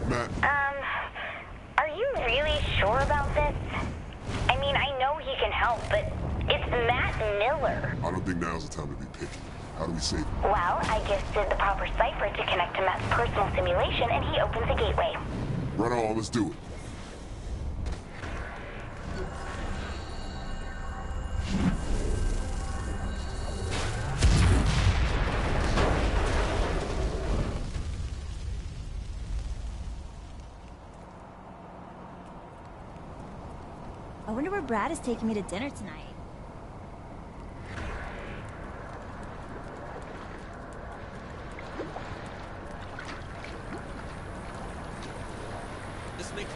Matt. Are you really sure about this? I mean, I know he can help, but it's Matt Miller. I don't think now's the time to be picky. How do we save him? Well, I gifted the proper cipher to connect to Matt's personal simulation, and he opens the gateway. Right on, let's do it. I wonder where Brad is taking me to dinner tonight. This makes...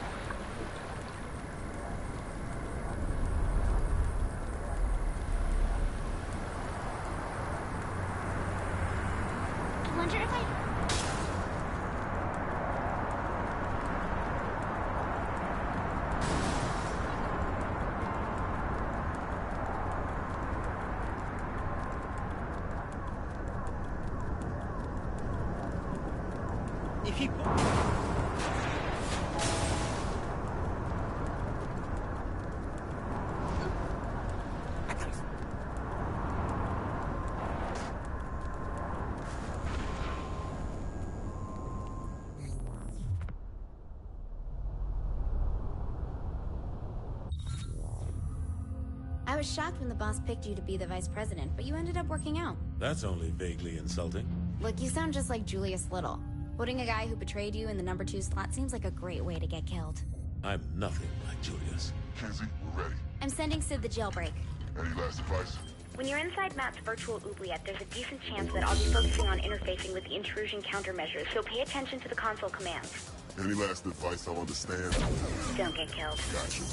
I wonder if I... If he... I was shocked when the boss picked you to be the vice president, but you ended up working out. That's only vaguely insulting. Look, you sound just like Julius Little. Putting a guy who betrayed you in the number 2 slot seems like a great way to get killed. I'm nothing like Julius. Kinsey, we're ready. I'm sending Sid the jailbreak. Any last advice? When you're inside Matt's virtual oubliette, there's a decent chance that I'll be focusing on interfacing with the intrusion countermeasures, so pay attention to the console commands. Any last advice I'll understand? Don't get killed. Gotcha.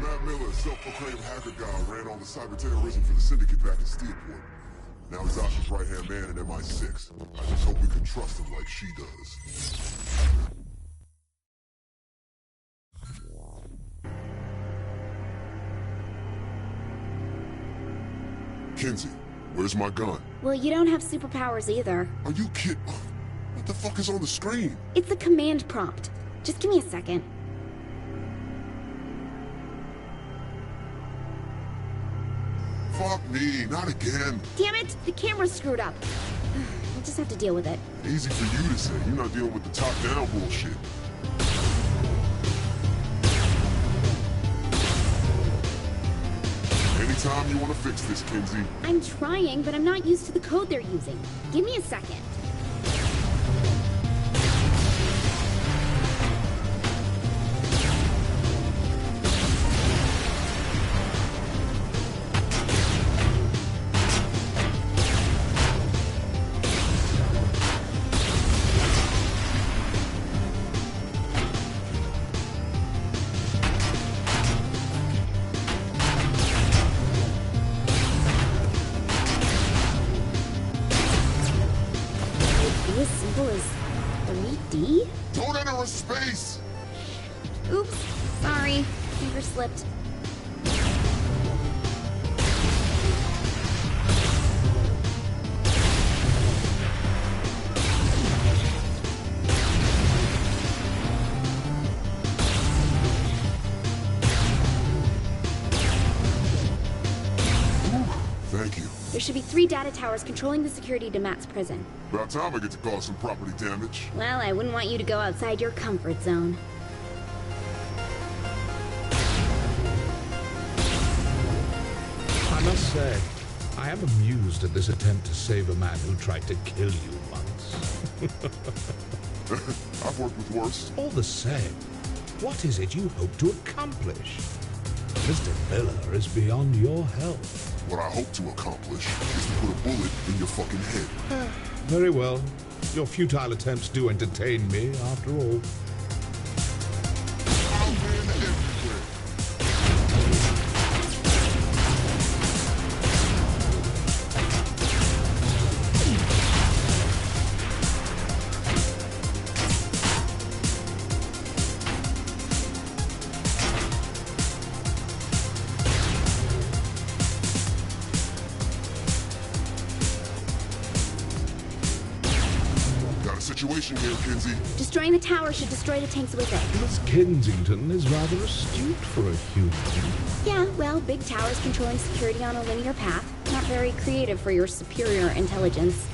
Matt Miller, self-proclaimed hacker guy, ran all the cyber terrorism for the syndicate back in Steelport. Now he's Asha's right-hand man in MI6. I just hope we can trust him like she does. Kinsey, where's my gun? Well, you don't have superpowers either. Are you kidding? What the fuck is on the screen? It's the command prompt. Just give me a second. Fuck me, not again. Damn it! The camera's screwed up. I'll just have to deal with it. Easy for you to say. You're not dealing with the top-down bullshit. Anytime you want to fix this, Kinsey. I'm trying, but I'm not used to the code they're using. Give me a second. As simple as 3D? Don't enter a space! Oops, sorry. Finger slipped. Thank you. There should be 3 data towers controlling the security to Matt's prison. About time I get to cause some property damage. Well, I wouldn't want you to go outside your comfort zone. I must say, I am amused at this attempt to save a man who tried to kill you once. I've worked with worse. All the same, what is it you hope to accomplish? Mr. Miller is beyond your help. What I hope to accomplish is to put a bullet in your fucking head. Very well. Your futile attempts do entertain me, after all. I'll win everywhere. situation here, Kinsey? Destroying the tower should destroy the tanks with it. Miss Kensington is rather astute for a human. Yeah, well, big towers controlling security on a linear path. Not very creative for your superior intelligence.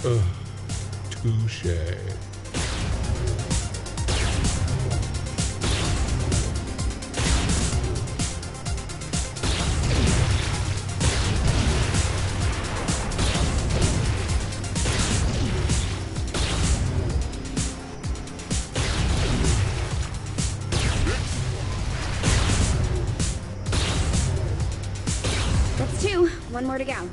Touche. That's two. One more to go. And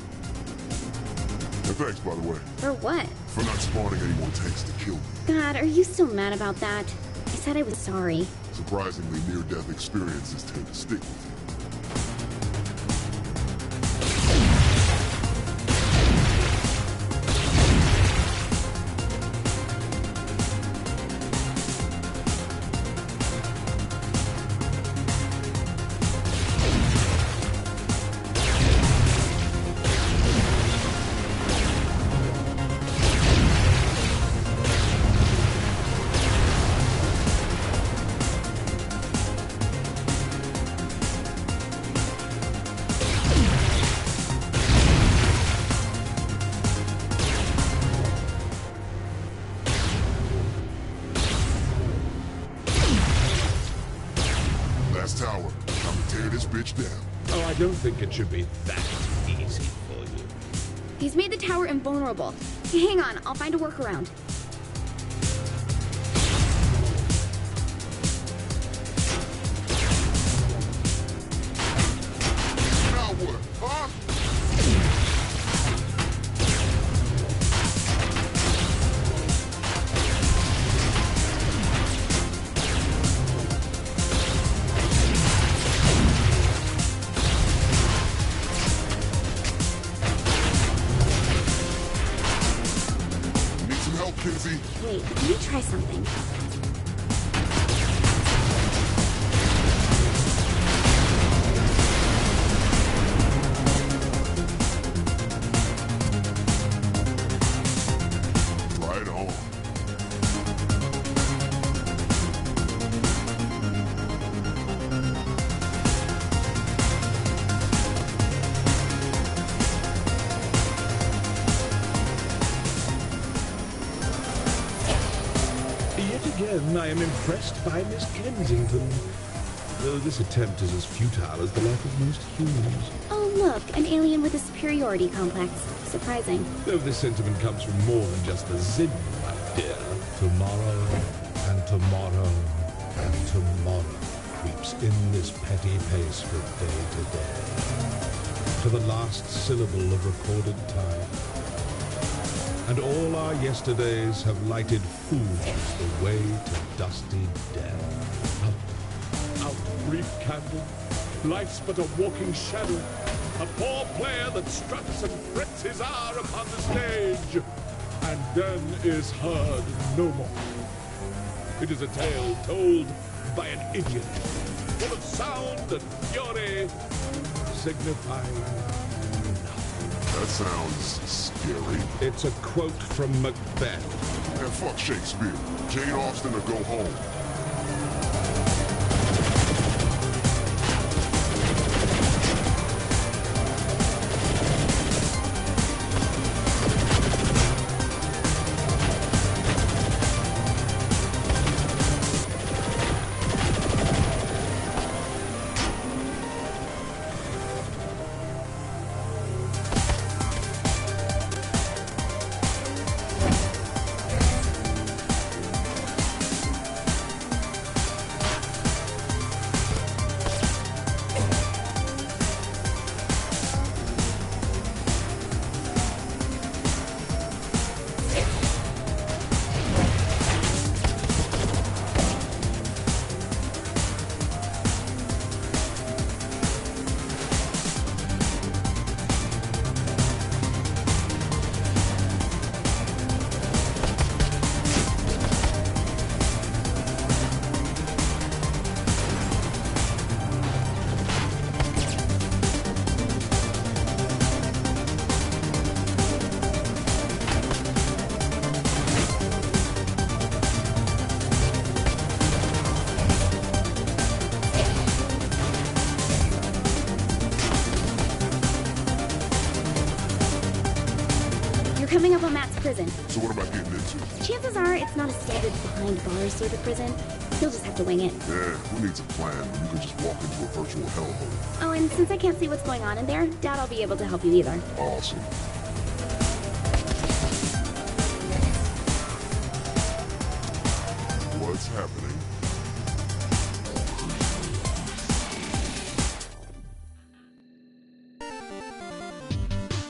thanks, by the way, For what? for not spawning any more tanks to kill me. God, are you still mad about that? I said I was sorry. Surprisingly, near-death experiences tend to stick with you. Last tower. Time to tear this bitch down. Oh, I don't think it should be that easy for you. He's made the tower invulnerable. Hey, hang on, I'll find a workaround. Now what, huh? Need some help, Kinsey? Wait, let me try something. Right on. Yet again, I am impressed by Miss Kensington. Though this attempt is as futile as the life of most humans. Oh, look, an alien with a superiority complex. Surprising. Though this sentiment comes from more than just the Zin, my dear. Tomorrow, and tomorrow, and tomorrow creeps in this petty pace from day to day, to the last syllable of recorded time. And all our yesterdays have lighted fools the way to dusty death. Out, brief candle, life's but a walking shadow, a poor player that struts and frets his hour upon the stage, and then is heard no more. It is a tale told by an idiot, full of sound and fury, signifying nothing. That sounds scary. It's a quote from Macbeth. And fuck Shakespeare. Jane Austen or go home. coming up on Matt's prison. So what am I getting into? Chances are it's not a standard behind bars sort of prison. You'll just have to wing it. Yeah, who needs a plan when you can just walk into a virtual hellhole? Oh, and since I can't see what's going on in there, doubt I'll be able to help you either. Awesome. What's happening?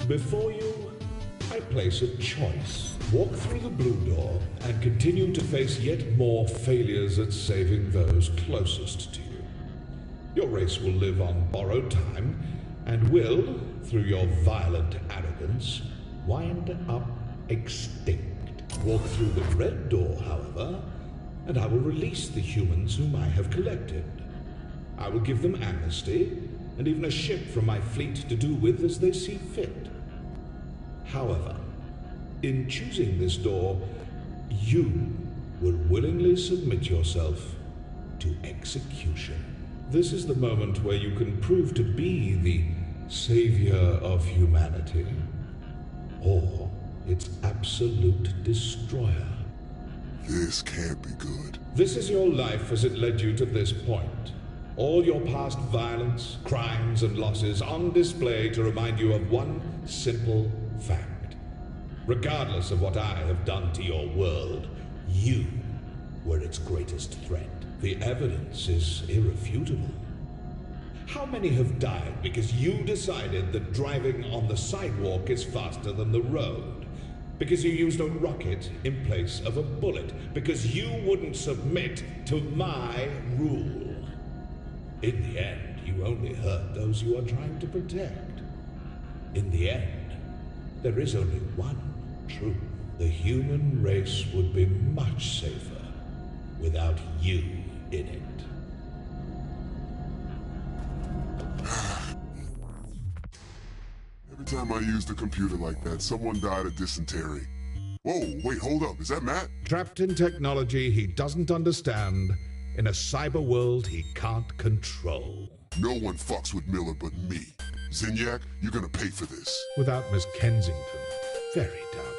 Before you, I place a choice. Walk through the blue door and continue to face yet more failures at saving those closest to you. Your race will live on borrowed time and will, through your violent arrogance, wind up extinct. Walk through the red door, however, and I will release the humans whom I have collected. I will give them amnesty and even a ship from my fleet to do with as they see fit. However, in choosing this door, you will willingly submit yourself to execution. This is the moment where you can prove to be the savior of humanity, or its absolute destroyer. This can't be good. This is your life as it led you to this point. All your past violence, crimes, and losses on display to remind you of one simple fact. Regardless of what I have done to your world, you were its greatest threat. The evidence is irrefutable. How many have died because you decided that driving on the sidewalk is faster than the road? Because you used a rocket in place of a bullet? Because you wouldn't submit to my rule? In the end, you only hurt those you are trying to protect. In the end, there is only one truth. The human race would be much safer without you in it. Every time I used a computer like that, someone died of dysentery. Whoa, wait, hold up. Is that Matt? Trapped in technology he doesn't understand, in a cyber world he can't control. No one fucks with Miller but me. Zinyak, you're gonna pay for this. Without Miss Kensington, very doubtful.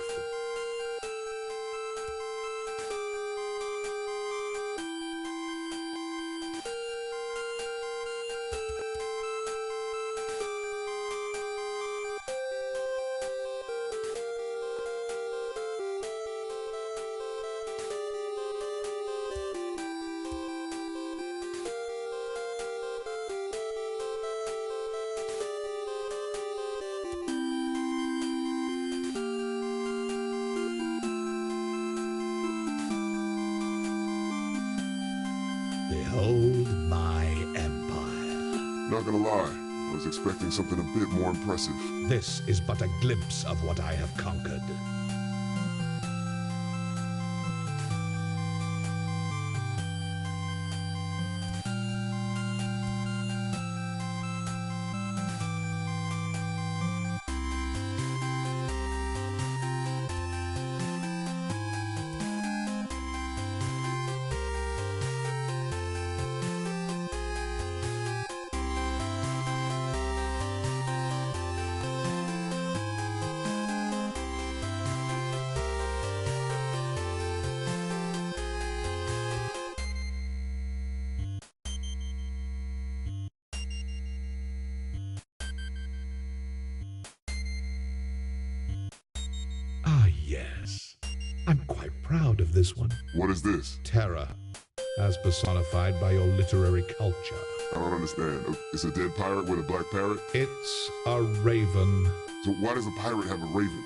Behold my empire. Not gonna lie, I was expecting something a bit more impressive. This is but a glimpse of what I have conquered. Ah, yes. I'm quite proud of this one. What is this? Terror, as personified by your literary culture. I don't understand. It's a dead pirate with a black parrot? It's a raven. So why does a pirate have a raven?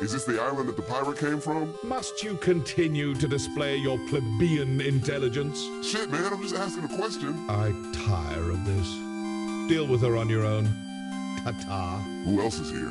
Is this the island that the pirate came from? Must you continue to display your plebeian intelligence? Shit, man, I'm just asking a question. I tire of this. Deal with her on your own. Ta-ta. Who else is here?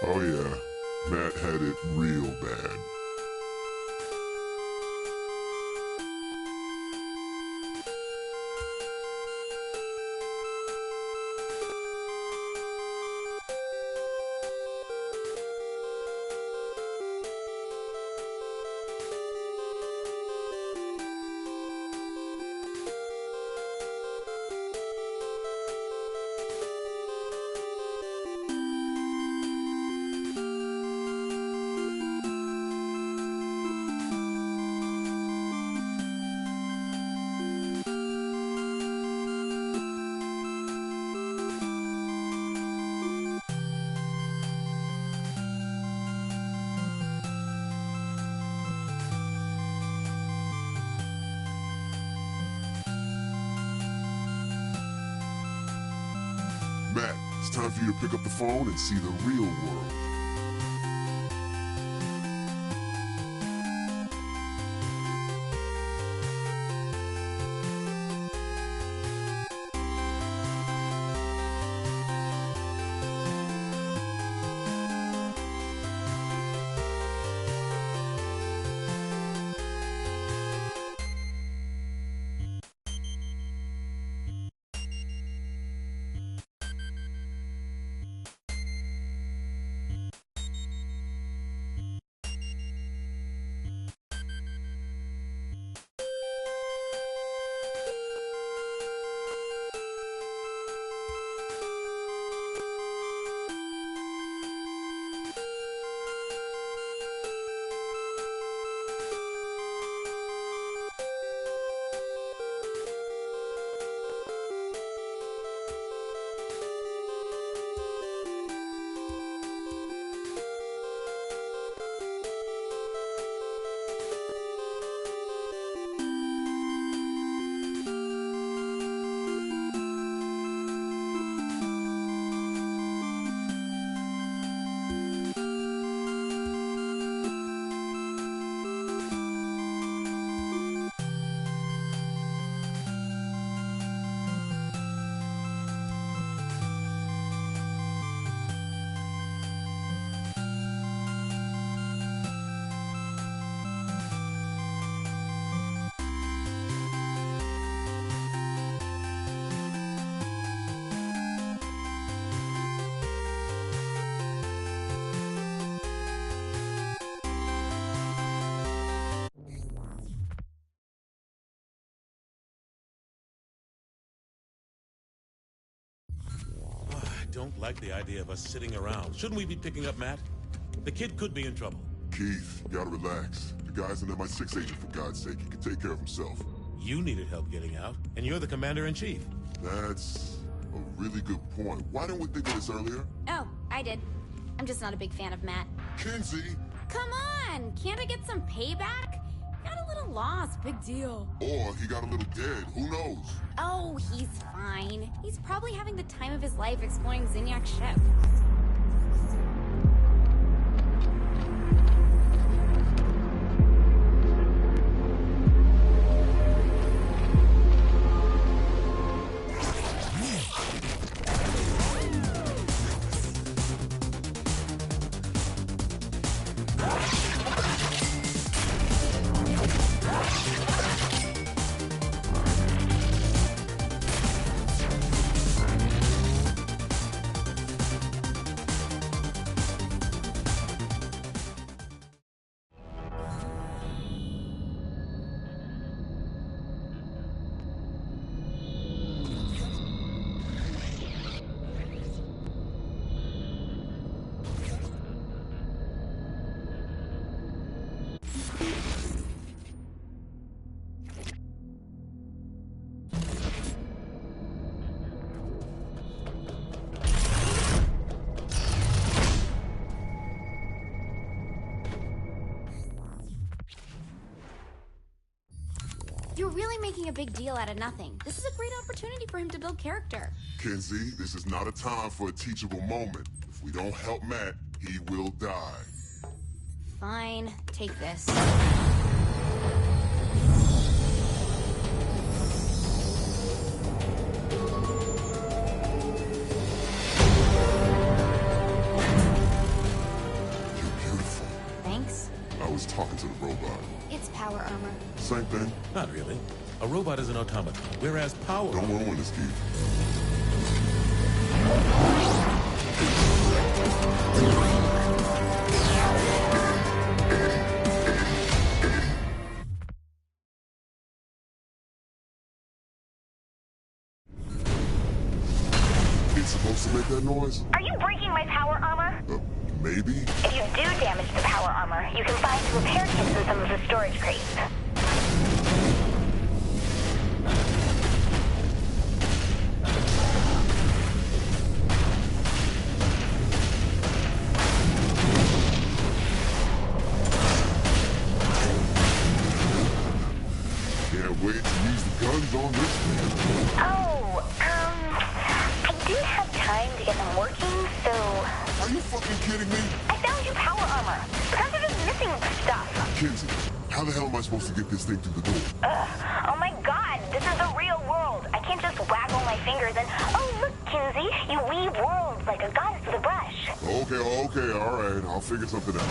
Oh yeah, Matt had it real bad. Matt, it's time for you to pick up the phone and see the real world. I don't like the idea of us sitting around. Shouldn't we be picking up Matt? The kid could be in trouble. Keith, you gotta relax. The guy's an MI6 agent, for God's sake. He can take care of himself. You needed help getting out, and you're the commander-in-chief. That's a really good point. Why didn't we think of this earlier? Oh, I did. I'm just not a big fan of Matt. Kinsey! Come on! Can't I get some payback? Got a little lost, big deal. Or he got a little dead, who knows? Oh, he's fine. He's probably having the time of his life exploring Zinyak's ship. You're really making a big deal out of nothing. This is a great opportunity for him to build character. Kinsey, this is not a time for a teachable moment. If we don't help Matt, he will die. Fine, take this. talking to the robot? It's power armor. Same thing. Not really. A robot is an automaton, whereas power... Don't ruin this, Keith. It's supposed to make that noise? Are you breaking my power armor? Maybe? If you do damage the power armor, you can find repair kits in some of the storage crates. Can't wait to use the guns on this man. Oh, I didn't have time to get them working, so... Are you fucking kidding me? I found you power armor. Perhaps you're just missing stuff. Kinsey, how the hell am I supposed to get this thing through the door? Oh my god, this is the real world. I can't just waggle my fingers and... Oh, look, Kinsey, you weave worlds like a goddess with a brush. Okay, all right. I'll figure something out.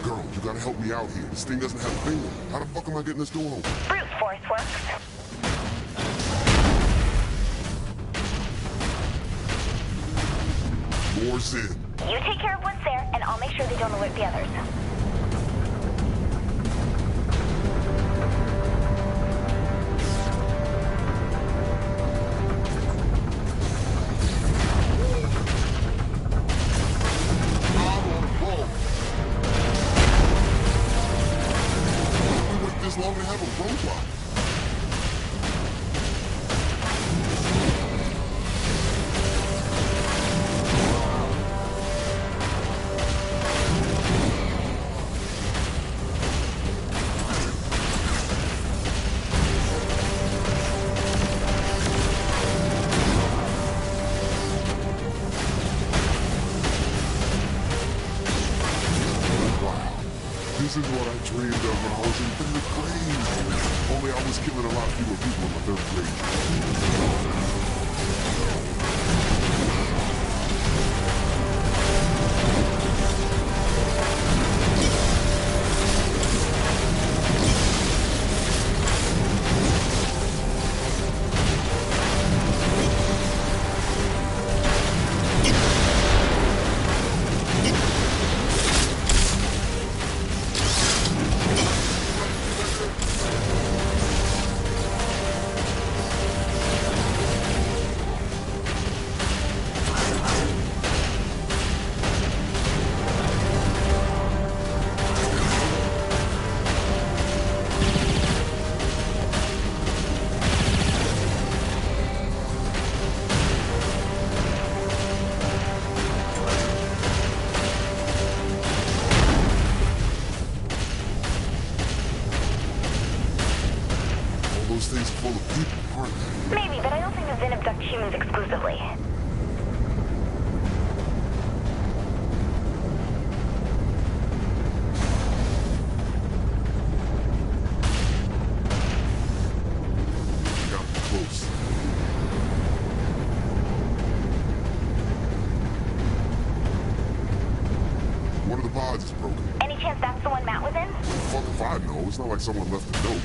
Girl, you gotta help me out here. This thing doesn't have a finger. How the fuck am I getting this door open? Brute force works. Door's in. You take care of what's there, and I'll make sure they don't alert the others. I'm on a roll. We wait this long to have a robot. This is what I dreamed of when I was in third grade. Only I was killing a lot fewer people in my third grade. Those things full of people, aren't they? Maybe, but I don't think the Zen abduct humans exclusively. Got close. One of the pods is broken. Any chance that's the one Matt was in? Fuck if I know. It's not like someone left a note.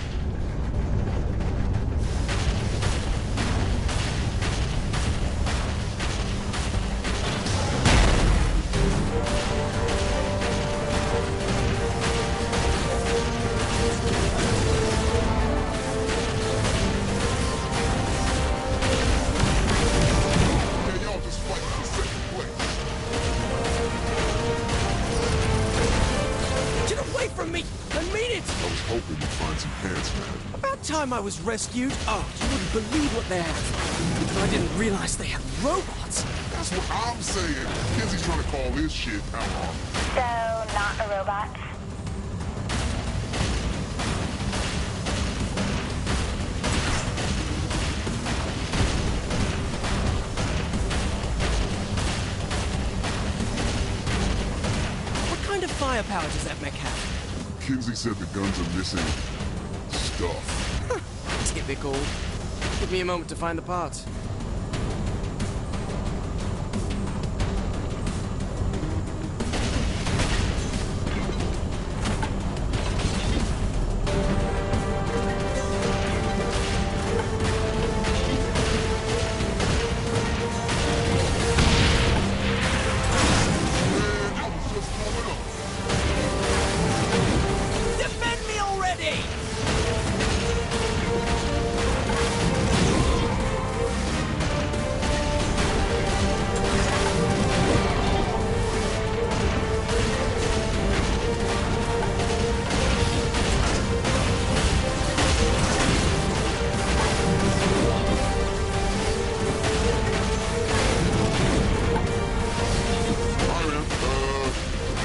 Yeah, y'all just fight for second place. Get away from me! I mean it! I was hoping you'd find some pants, man. About time I was rescued. Oh, you wouldn't believe what they have. I didn't realize they had robots. That's what I'm saying. Kinsey's trying to call this shit power armor. So, not a robot? firepower does that mech have? Kinsey said the guns are missing stuff. Typical. Give me a moment to find the parts. Defend me already!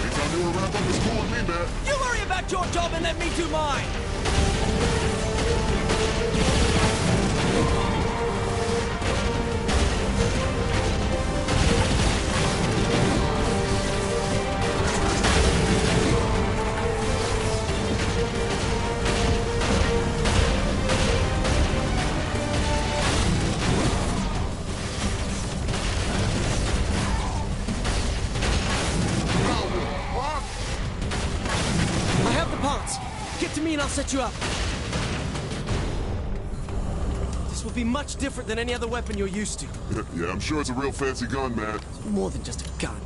Anytime you wanna wrap up this cool with me, man. You worry about your job and let me do mine! I have the parts. Get to me and I'll set you up. This will be much different than any other weapon you're used to. Yeah, I'm sure it's a real fancy gun, man. More than just a gun.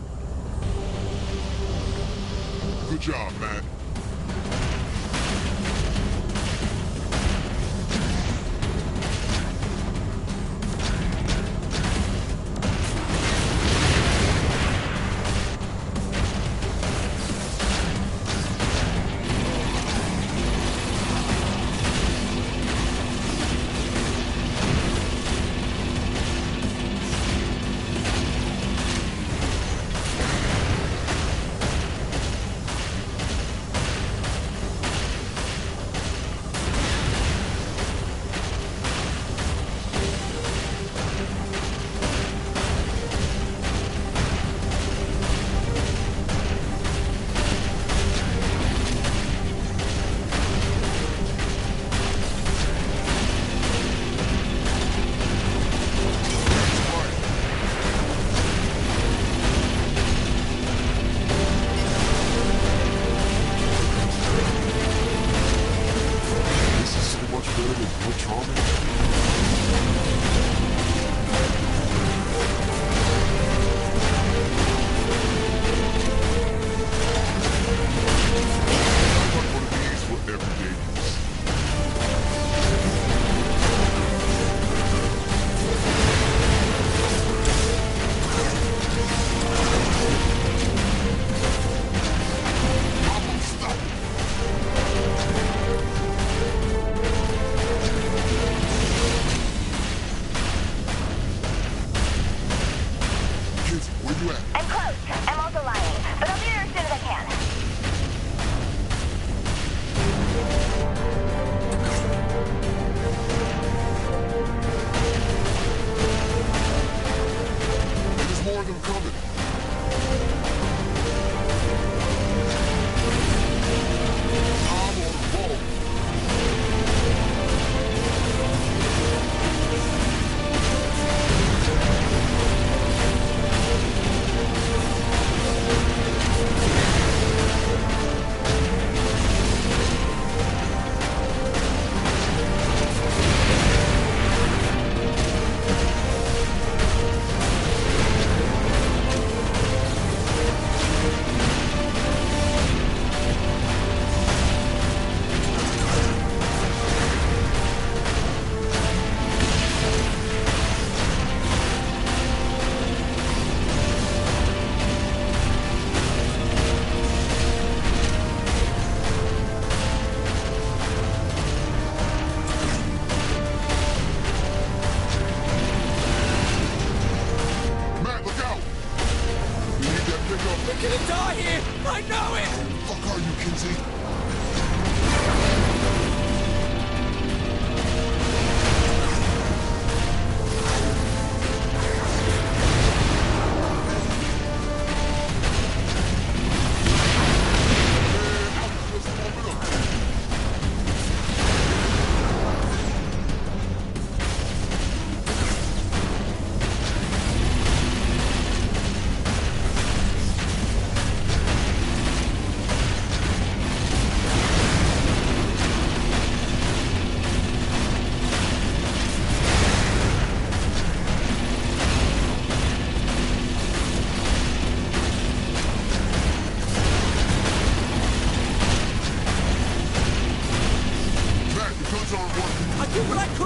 Good job, Matt.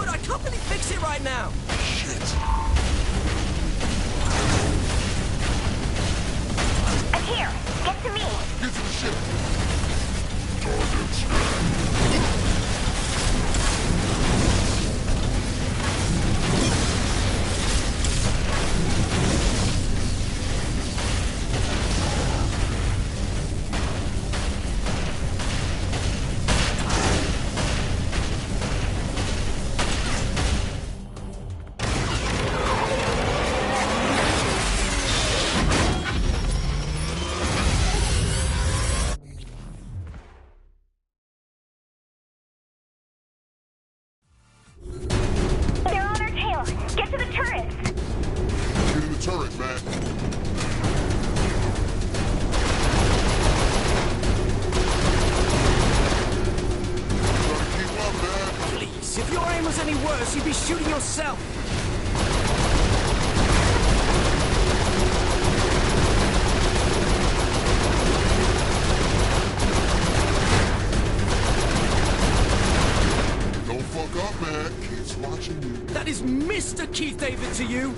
would. I can't really fix it right now. Shit. I'm here. Get to me. Get to the ship. Target scanned. They're on our tail. Get to the turrets. Get in the turret, man. Try to keep up, man. Please, if your aim was any worse, you'd be shooting yourself. Don't fuck up, man. Keith's watching you. That is Mr. Keith David to you.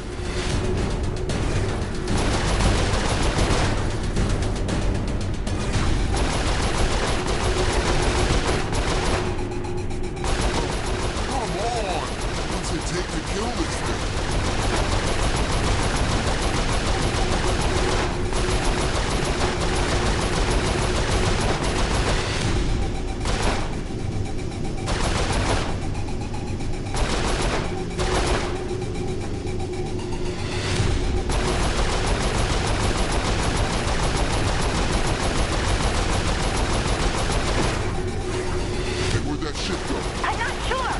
Come on. What's it take to kill this thing? Hey, where'd that ship go? I'm not sure.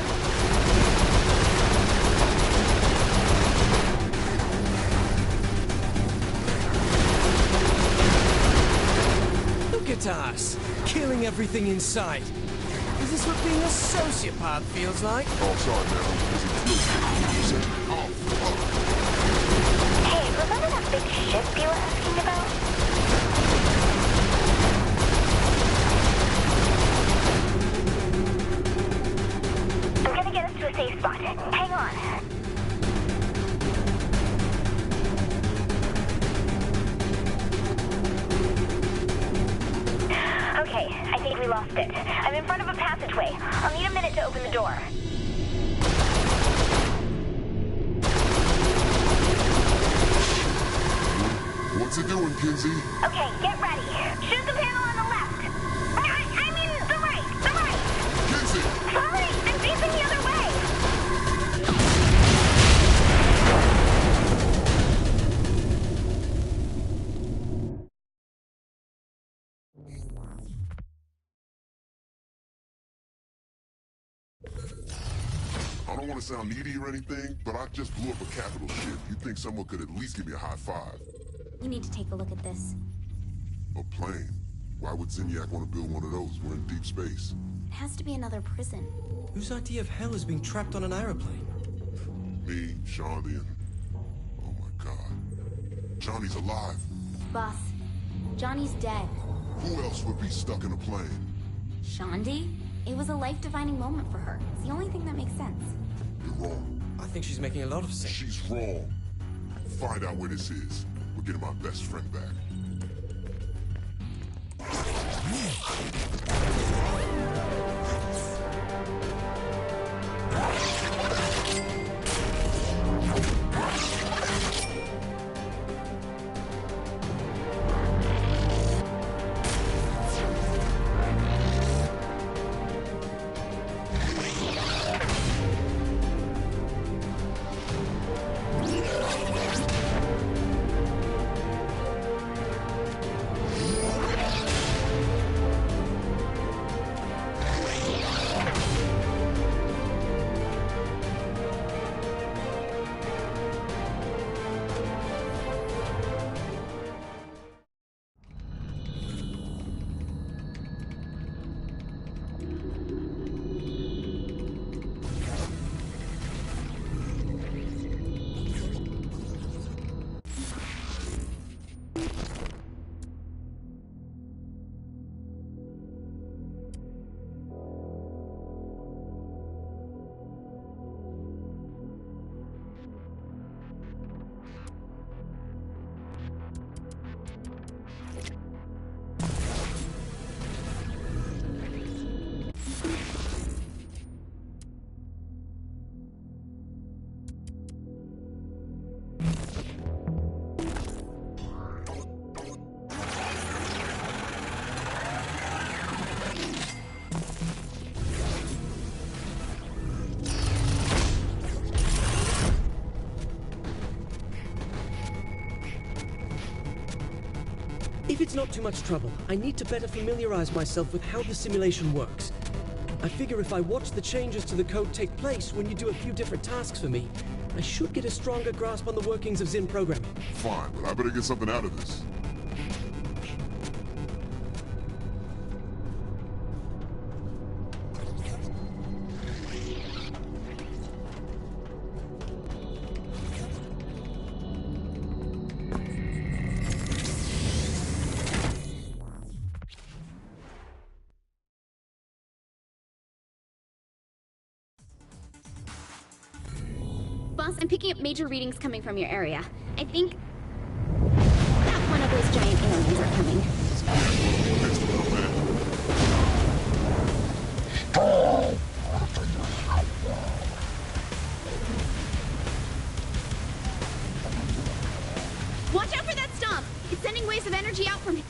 Look at us, killing everything in sight. Is this what being a sociopath feels like? Oh, sorry, man. You said, oh, fuck. Hey, remember that big ship you were asking about? I'm gonna get us to a safe spot. Hang on. Okay, I think we lost it. I'm in front of a passageway. I'll need a minute to open the door. What's it doing, Kinsey? Okay, get ready. Shoot the panel on the left. I mean, the right. The right. Kinsey! Sorry, I'm facing the other way. I don't want to sound needy or anything, but I just blew up a capital ship. You'd think someone could at least give me a high five. You need to take a look at this. A plane? Why would Zinyak want to build one of those? We're in deep space. It has to be another prison. Whose idea of hell is being trapped on an aeroplane? Me, Shaundi, and... oh my god. Johnny's alive. Boss, Johnny's dead. Who else would be stuck in a plane? Shaundi? It was a life-defining moment for her. It's the only thing that makes sense. You're wrong. I think she's making a lot of sense. She's wrong. Find out where this is. We're getting my best friend back. If it's not too much trouble, I need to better familiarize myself with how the simulation works. I figure if I watch the changes to the code take place when you do a few different tasks for me, I should get a stronger grasp on the workings of Zin programming. Fine, but I better get something out of this. Boss, I'm picking up major readings coming from your area. I think that one of those giant aliens are coming. Watch out for that stomp! It's sending waves of energy out from it.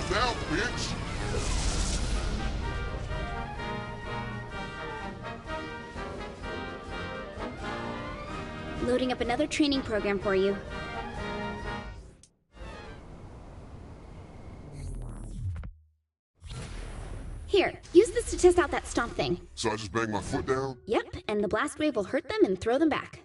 Down, bitch! Loading up another training program for you. Here, use this to test out that stomp thing. So I just bang my foot down? Yep, and the blast wave will hurt them and throw them back.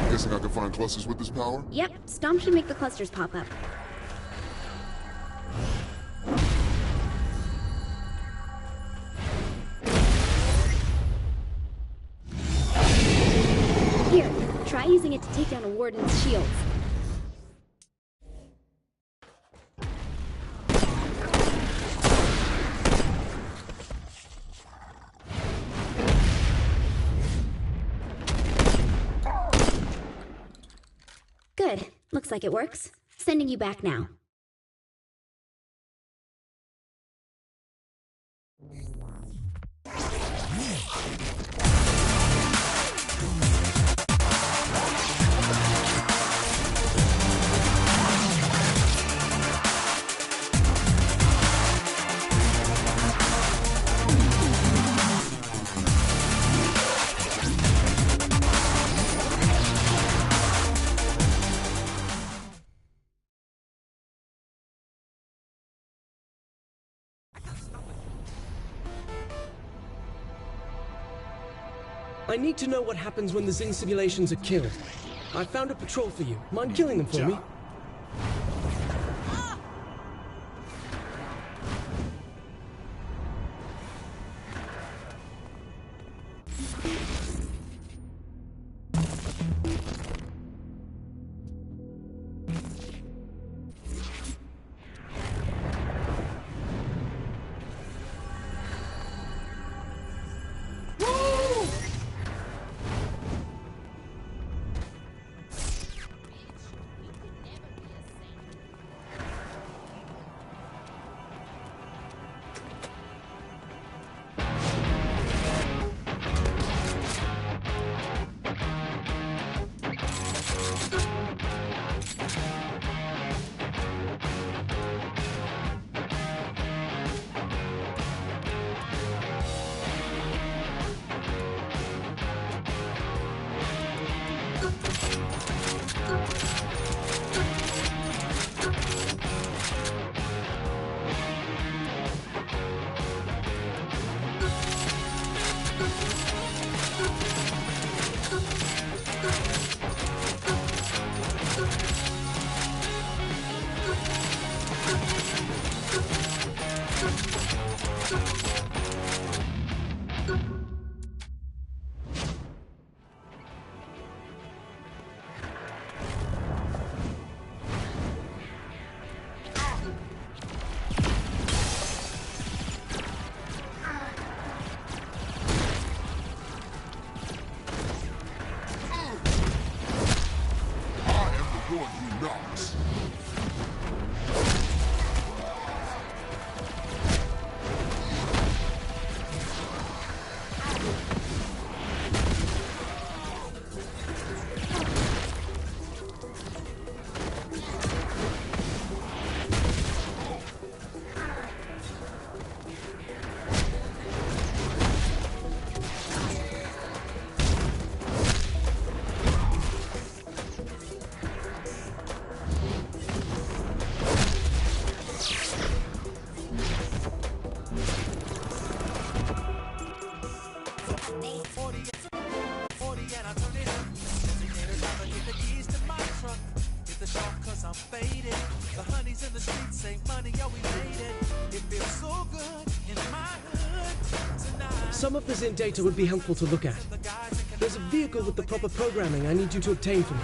Guessing I can find clusters with this power? Yep, stomp should make the clusters pop up. Here, try using it to take down a warden's shields. Good. Looks like it works. Sending you back now. I need to know what happens when the Zing simulations are killed. I found a patrol for you. Mind killing them for me? Some of the Zin data would be helpful to look at. There's a vehicle with the proper programming I need you to obtain for me.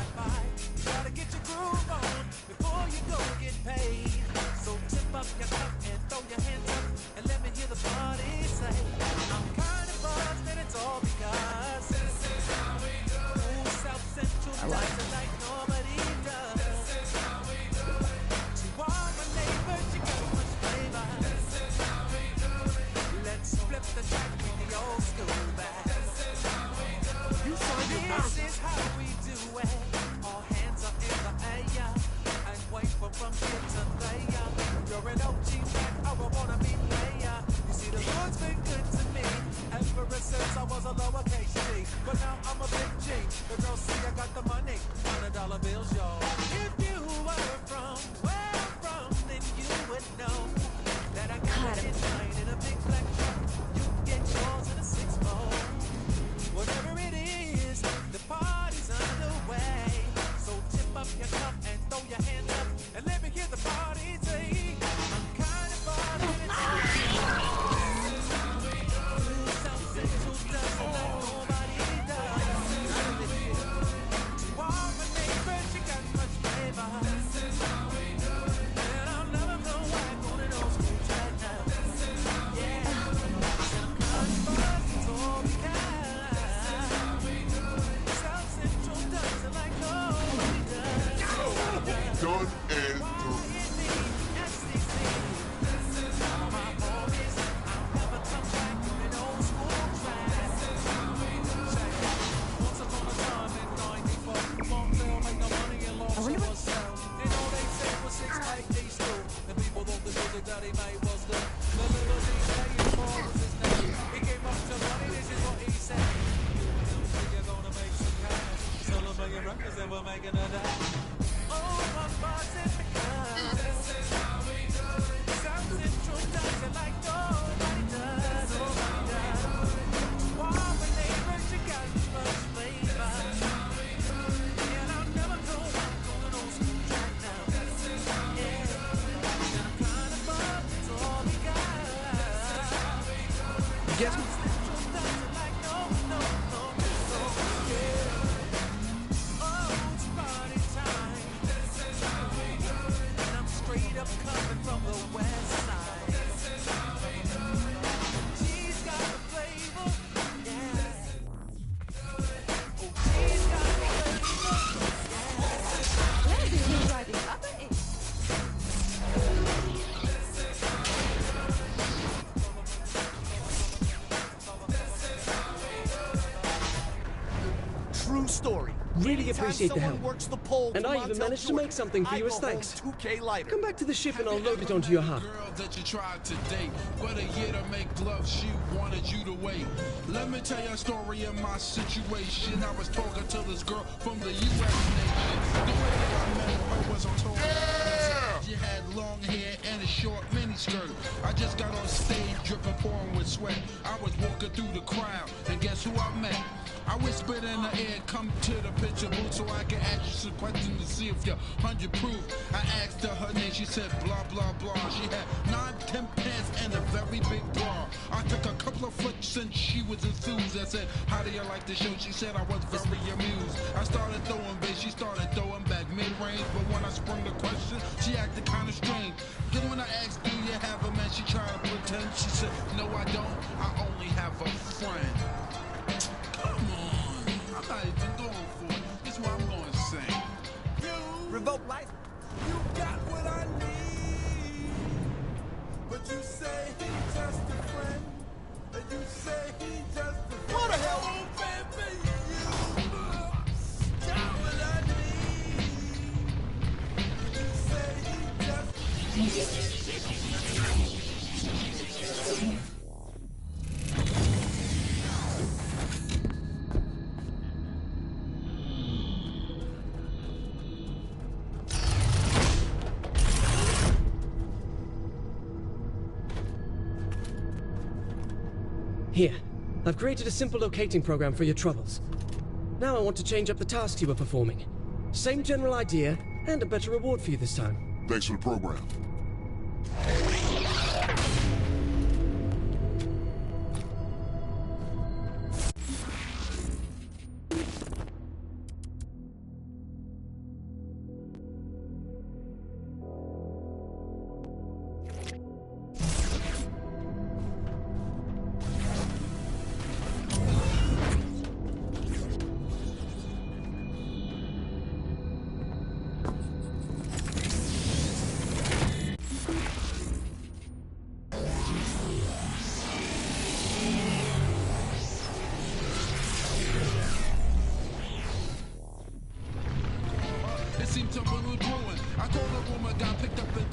Really appreciate the help. And I even managed to make something for you as thanks. Come back to the ship and I'll load it onto your hub. Girl that you tried to date, but a year to make love, she wanted you to wait. Let me tell you a story of my situation. I was talking to this girl from the U.S. nation. The way that I met her was on tour. She had long hair and a short miniskirt. I just got on stage, dripping, pouring with sweat. I was walking through the crowd, and guess who I met? I whispered in the air, come to the picture booth so I can ask you some questions to see if you're 100 proof. I asked her name, she said blah, blah, blah. She had 9, 10 pants and a very big bra. I took a couple of flicks and she was enthused. I said, how do you like the show? She said I was very amused. I started throwing bass, she started throwing back mid-range. But when I sprung the question, she acted kind of strange. Then when I asked, do you have a man? She tried to pretend. She said, no, I don't. I only have a friend. Come on, I'm not even going for it. This is what I'm going to sing. You revoke life. You got what I need, but you say he's just a friend, and you say he's just a friend. What the hell? Oh, baby, you got what I need, but you say he's just a friend. Here, I've created a simple locating program for your troubles. Now I want to change up the tasks you were performing. Same general idea, and a better reward for you this time. Thanks for the program.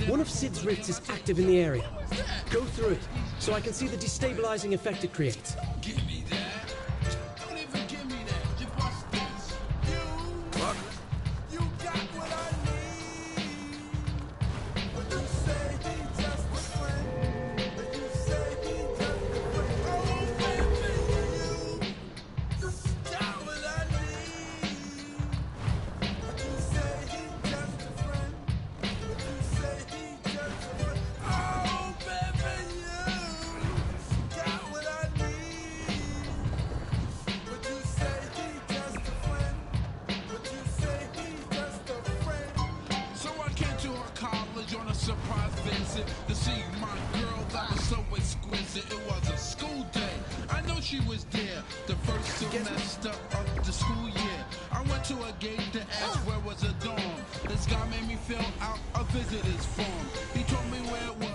One of Sid's rifts is active in the area. Go through it, so I can see the destabilizing effect it creates. Give me that. Don't even give me that. You bust this. You got what I need. But you say he's just a friend. But you say he's just a friend. Oh, baby, you got what I need. But you say he's just a friend. But you say he's just a friend. Oh, baby, you got what I need. But you say he's just a friend. But you say he's just a friend. So I came to her college on a surprise visit to see my girl that was so exquisite. It was a school day. I know she was there the first semester of the school year. I went to a gate to ask where was a dorm. This guy made me fill out a visitor's form. He told me where it was.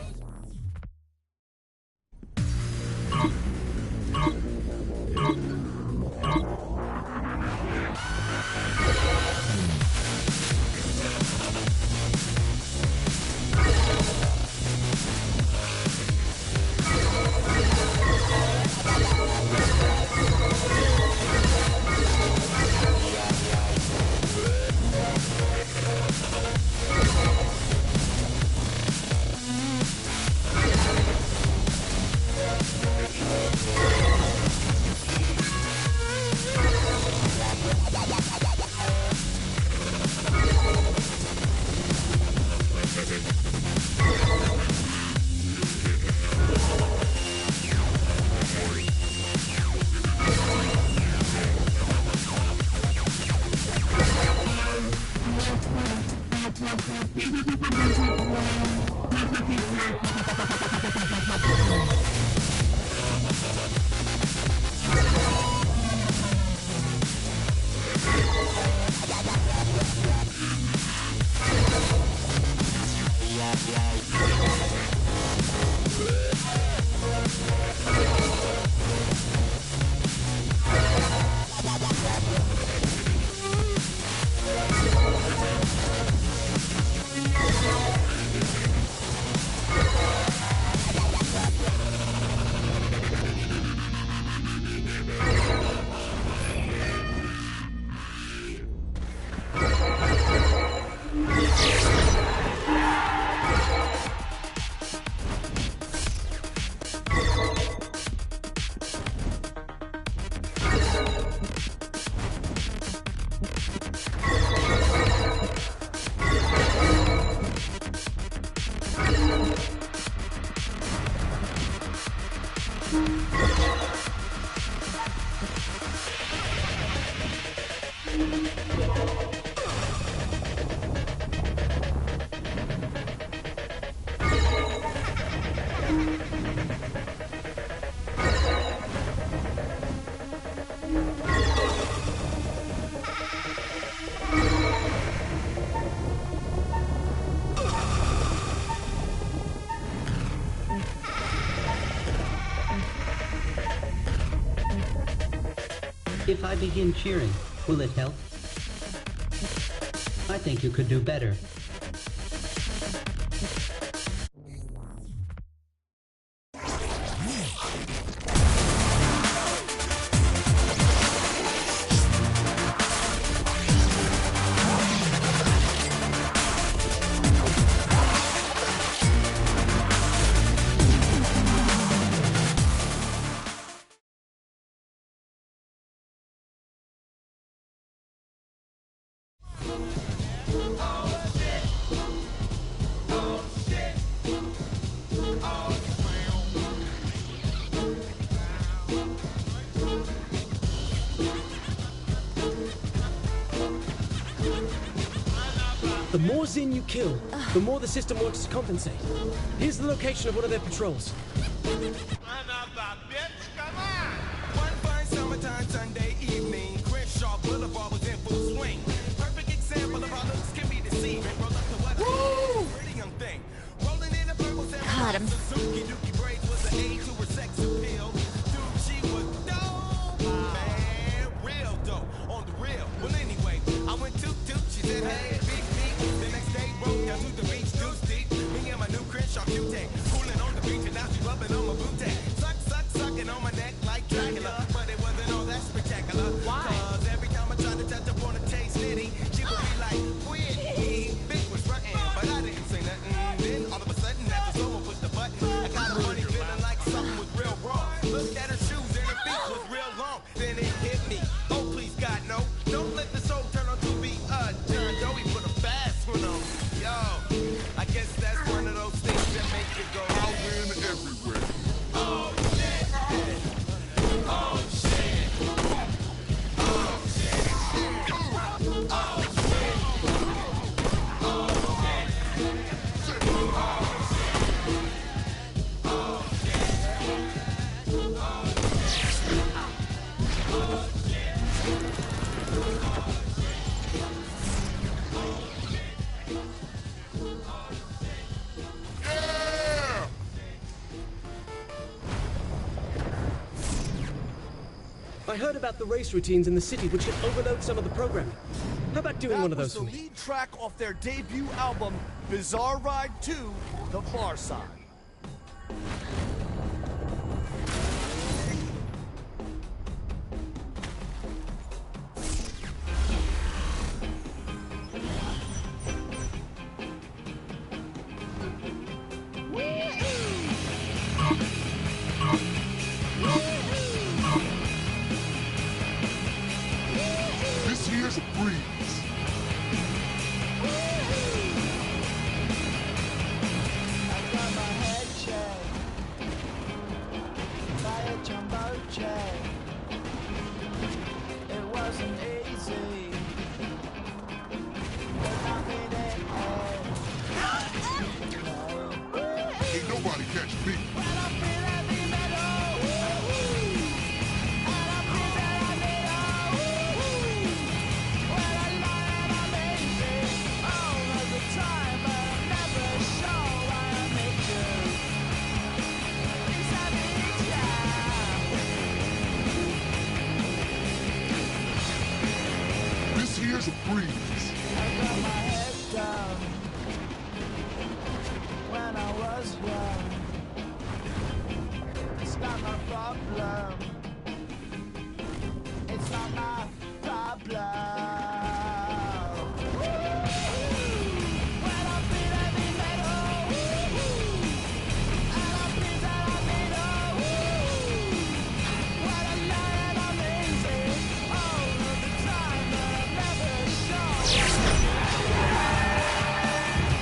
If I begin cheering, will it help? I think you could do better. The more Zin you kill, the more the system works to compensate. Here's the location of one of their patrols. One fine summertime Sunday evening, Crenshaw Boulevard was in full swing. Perfect example of how looks can be deceiving. Roll up to what a pretty young thing. Rolling in a purple God, I'm Suzuki Dookie braids was an aid to her sex appeal. Dude, she was dope, man, real dope, on the real. Well, anyway, I went toot. She said, hey, big meat. The next day, rode down to the beach, deuce deep. Me and my new Crenshaw Q-Tang, cooling on the beach, and now she rubbing on my boot-tag. Sucking on my neck like Dracula, but it wasn't all that spectacular. Why? 'Cause every time I tried to touch up on a taste nitty, she would be like, quit. Bitch was frontin', but I didn't say nothing. Then all of a sudden, after someone pushed the button, I got a funny feeling like something was real wrong. Looked at her shoes and her feet was real long. Then it hit me. Oh, please, God, no. Don't let the soul turn on to be John Doe. He put a fast one on. Yo, I guess that's one of those things that make you go, I win everywhere. oh, shit. Oh, shit. Oh, shit. Oh, shit. Yeah! I heard about the race routines in the city, which could overload some of the programming. How about doing one of those That for was the me? lead track off their debut album, Bizarre Ride 2, The Far Side. This here's a breeze. I got my head shaved by a jumbo jet. It wasn't easy, but I made it end. Ain't nobody catch me. When I feel heavy metal, and I feel that I need when I lie and I'm easy all of the time, but I'm never sure why I make you. These habits, yeah. This here's a breeze. I got my head down when I was young. It's not my problem. It's not my problem. When I feel heavy metal, and I feel that I need when I lie and I'm easy all of the time, but I'm never sure.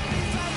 These are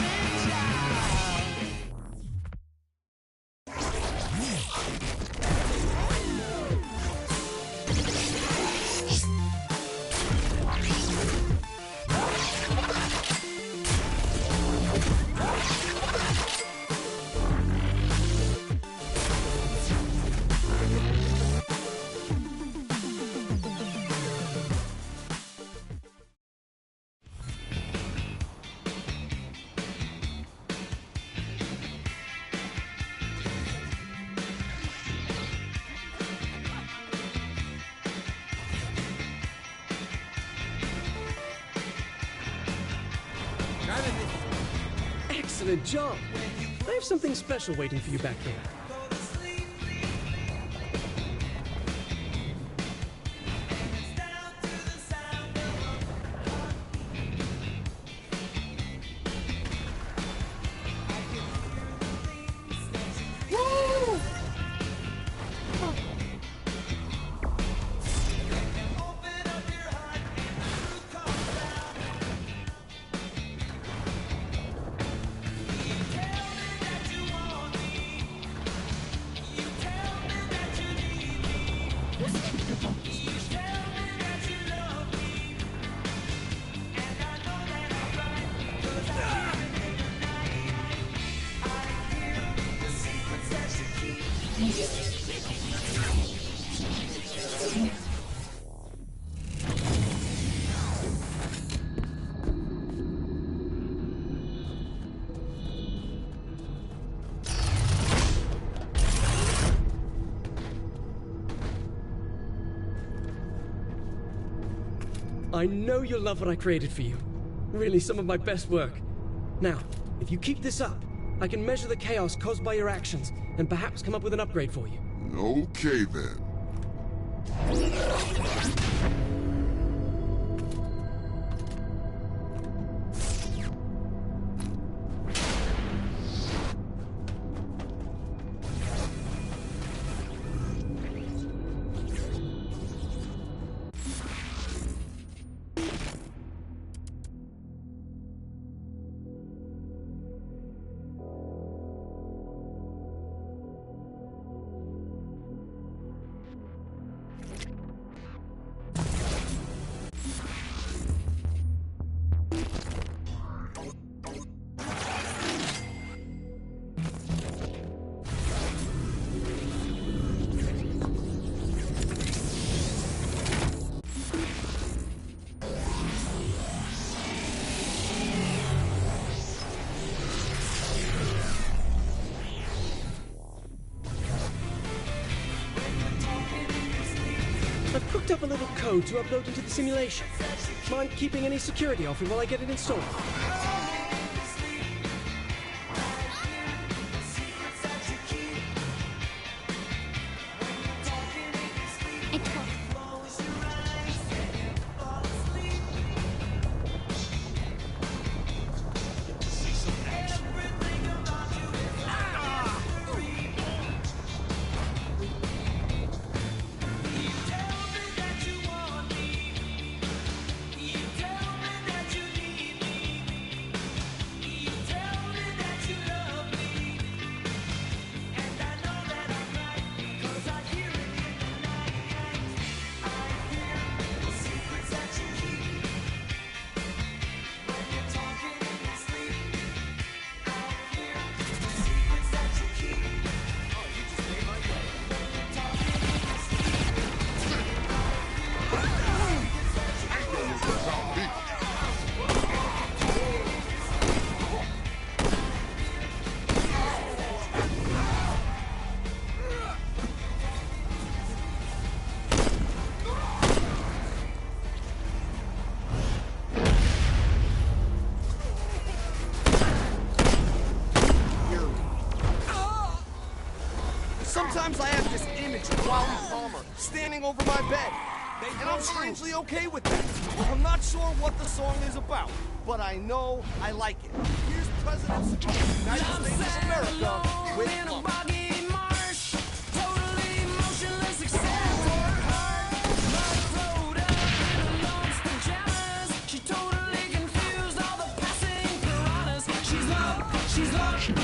Excellent job. I have something special waiting for you back there. I know you'll love what I created for you. Really, some of my best work. Now, if you keep this up, I can measure the chaos caused by your actions, and perhaps come up with an upgrade for you. Okay, then. I've cooked up a little code to upload into the simulation. Mind keeping any security off it while I get it installed? Sometimes I have this image of Wally Palmer standing over my bed, and I'm strangely okay with that. I'm not sure what the song is about, but I know I like it. Here's Presidents of the United States of America with Love.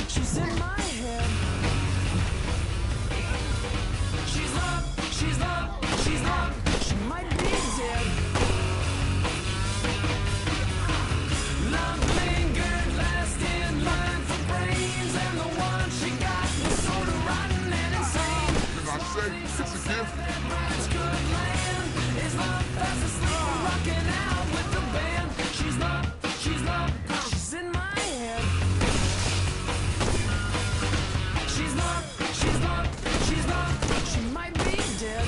She's in my head. She's love, she's love, she's love. She might be dead. Love lingered last in line for brains, and the one she got was sort of rotten and insane. Did I say it's a gift? It's good land. Is love fast asleep, rocking out with the band. She's love, she's love, she's in my head. She's love, she's love, she's love. She might be dead.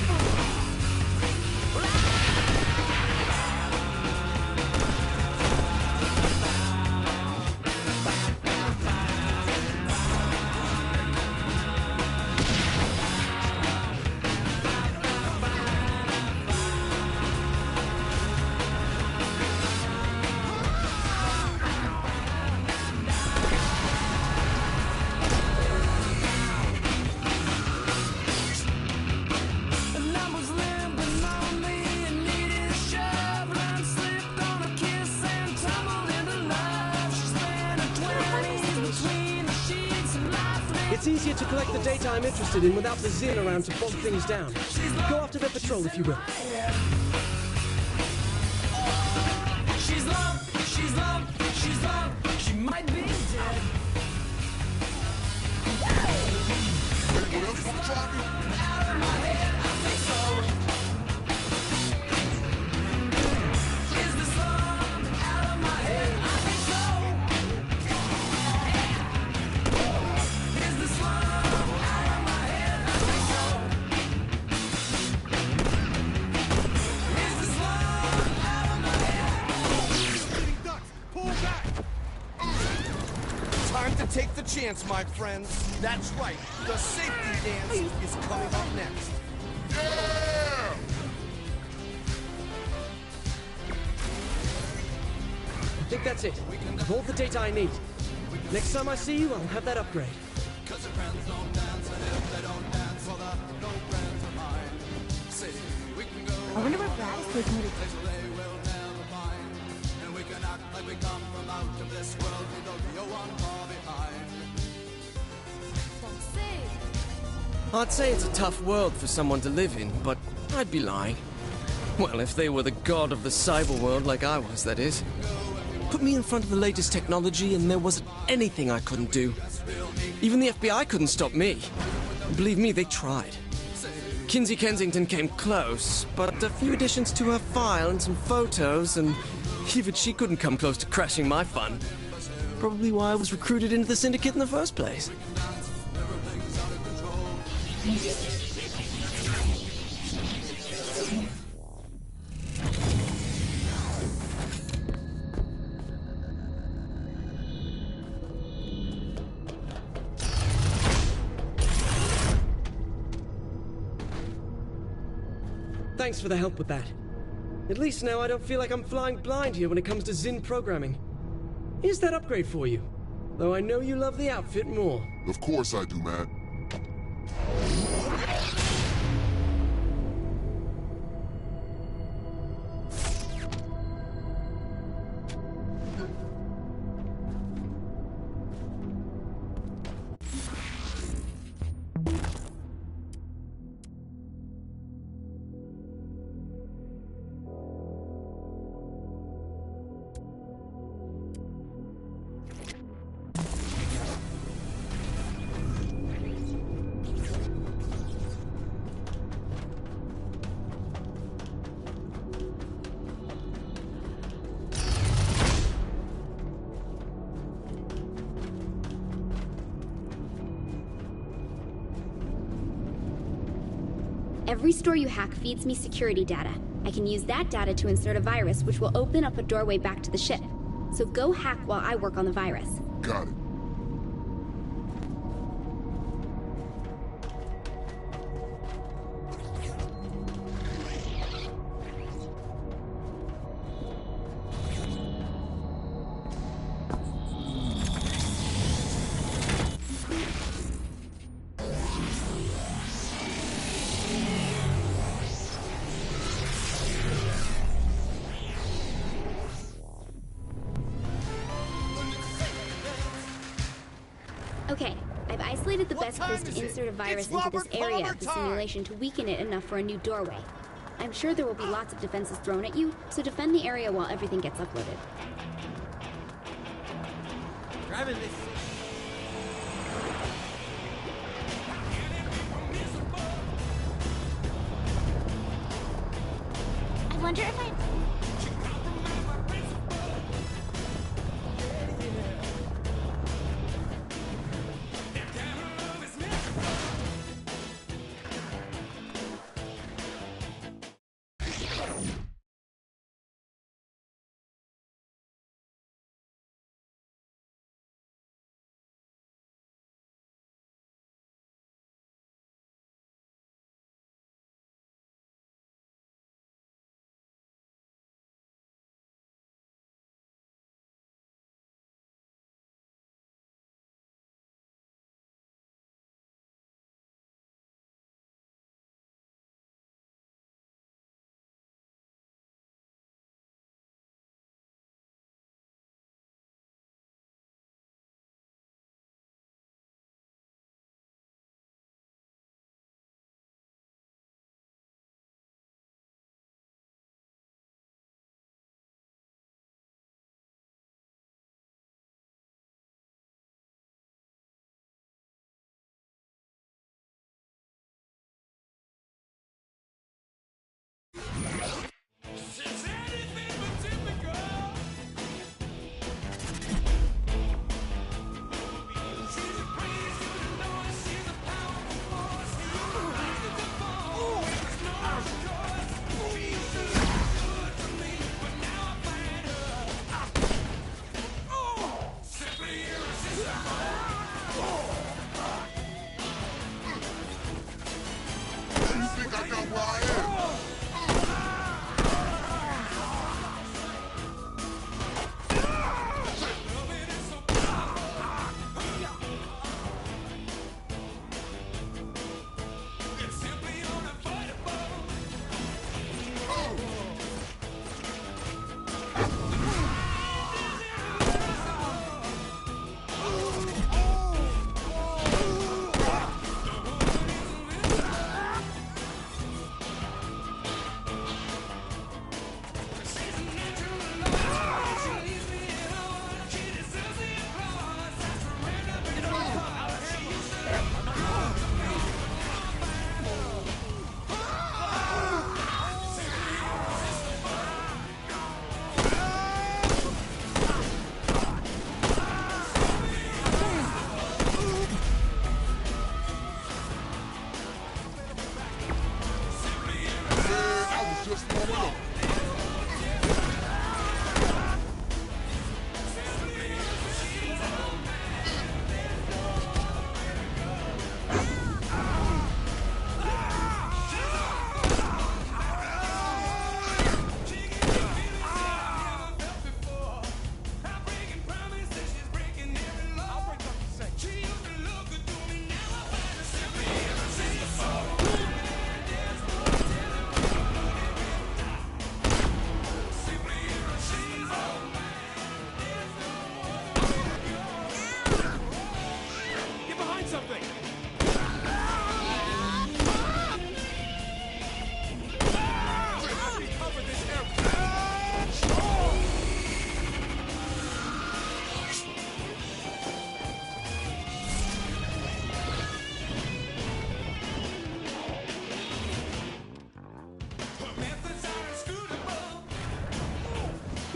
It's easier to collect the data I'm interested in without the Zin around to bog things down. Go after their patrol if you will. She's love, she's love, she's love. She might be dead. Hey, what else you talking? Out of my head, I think so. Is this love? Out of my head, I think so. Is this love? Out of my head, I think so. Is this love? Out of my head? Ducks, pull back! Time to take the chance, my friends. That's right. The safety dance is coming up next. Yeah! I think that's it. I've all the data I need. Next time I see you, I'll have that upgrade. Cause your friends don't dance, and if they don't dance, well, they're no friends of mine. Say, we can go I wonder where Brad is taking me to. place where they will never find. And we can act like we come from out of this world, we don't be one far behind. I'd say it's a tough world for someone to live in, but I'd be lying. Well, if they were the god of the cyber world like I was, that is. Put me in front of the latest technology and there wasn't anything I couldn't do. Even the FBI couldn't stop me. Believe me, they tried. Kinsey Kensington came close, but a few additions to her file and some photos, and even she couldn't come close to crashing my fun. Probably why I was recruited into the syndicate in the first place. Thanks for the help with that. At least now I don't feel like I'm flying blind here when it comes to Zin programming. Here's that upgrade for you. Though I know you love the outfit more. Of course I do, Matt. Every store you hack feeds me security data. I can use that data to insert a virus, which will open up a doorway back to the ship. So go hack while I work on the virus. Got it. Okay, I've isolated the What best place time is to it? insert a virus It's into this Robert area Palmer of the time. simulation to weaken it enough for a new doorway. I'm sure there will be lots of defenses thrown at you, so defend the area while everything gets uploaded. Driving this. I wonder if I...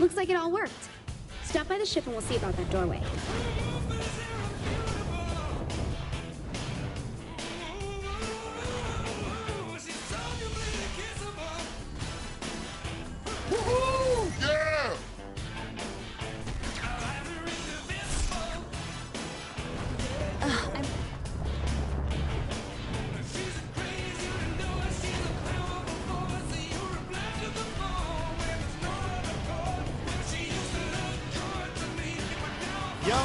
Looks like it all worked. Stop by the ship and we'll see about that doorway. Woohoo! Yeah! I'm... Yo!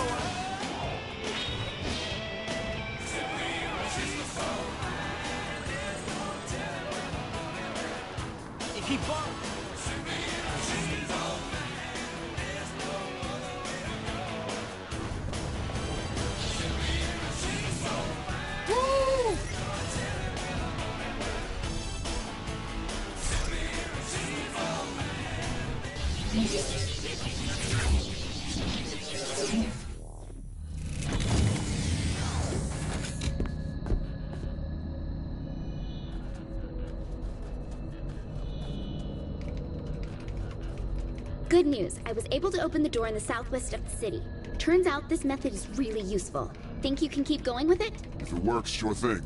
Keep on! Woo! Good news. I was able to open the door in the southwest of the city. Turns out this method is really useful. Think you can keep going with it? If it works, sure thing.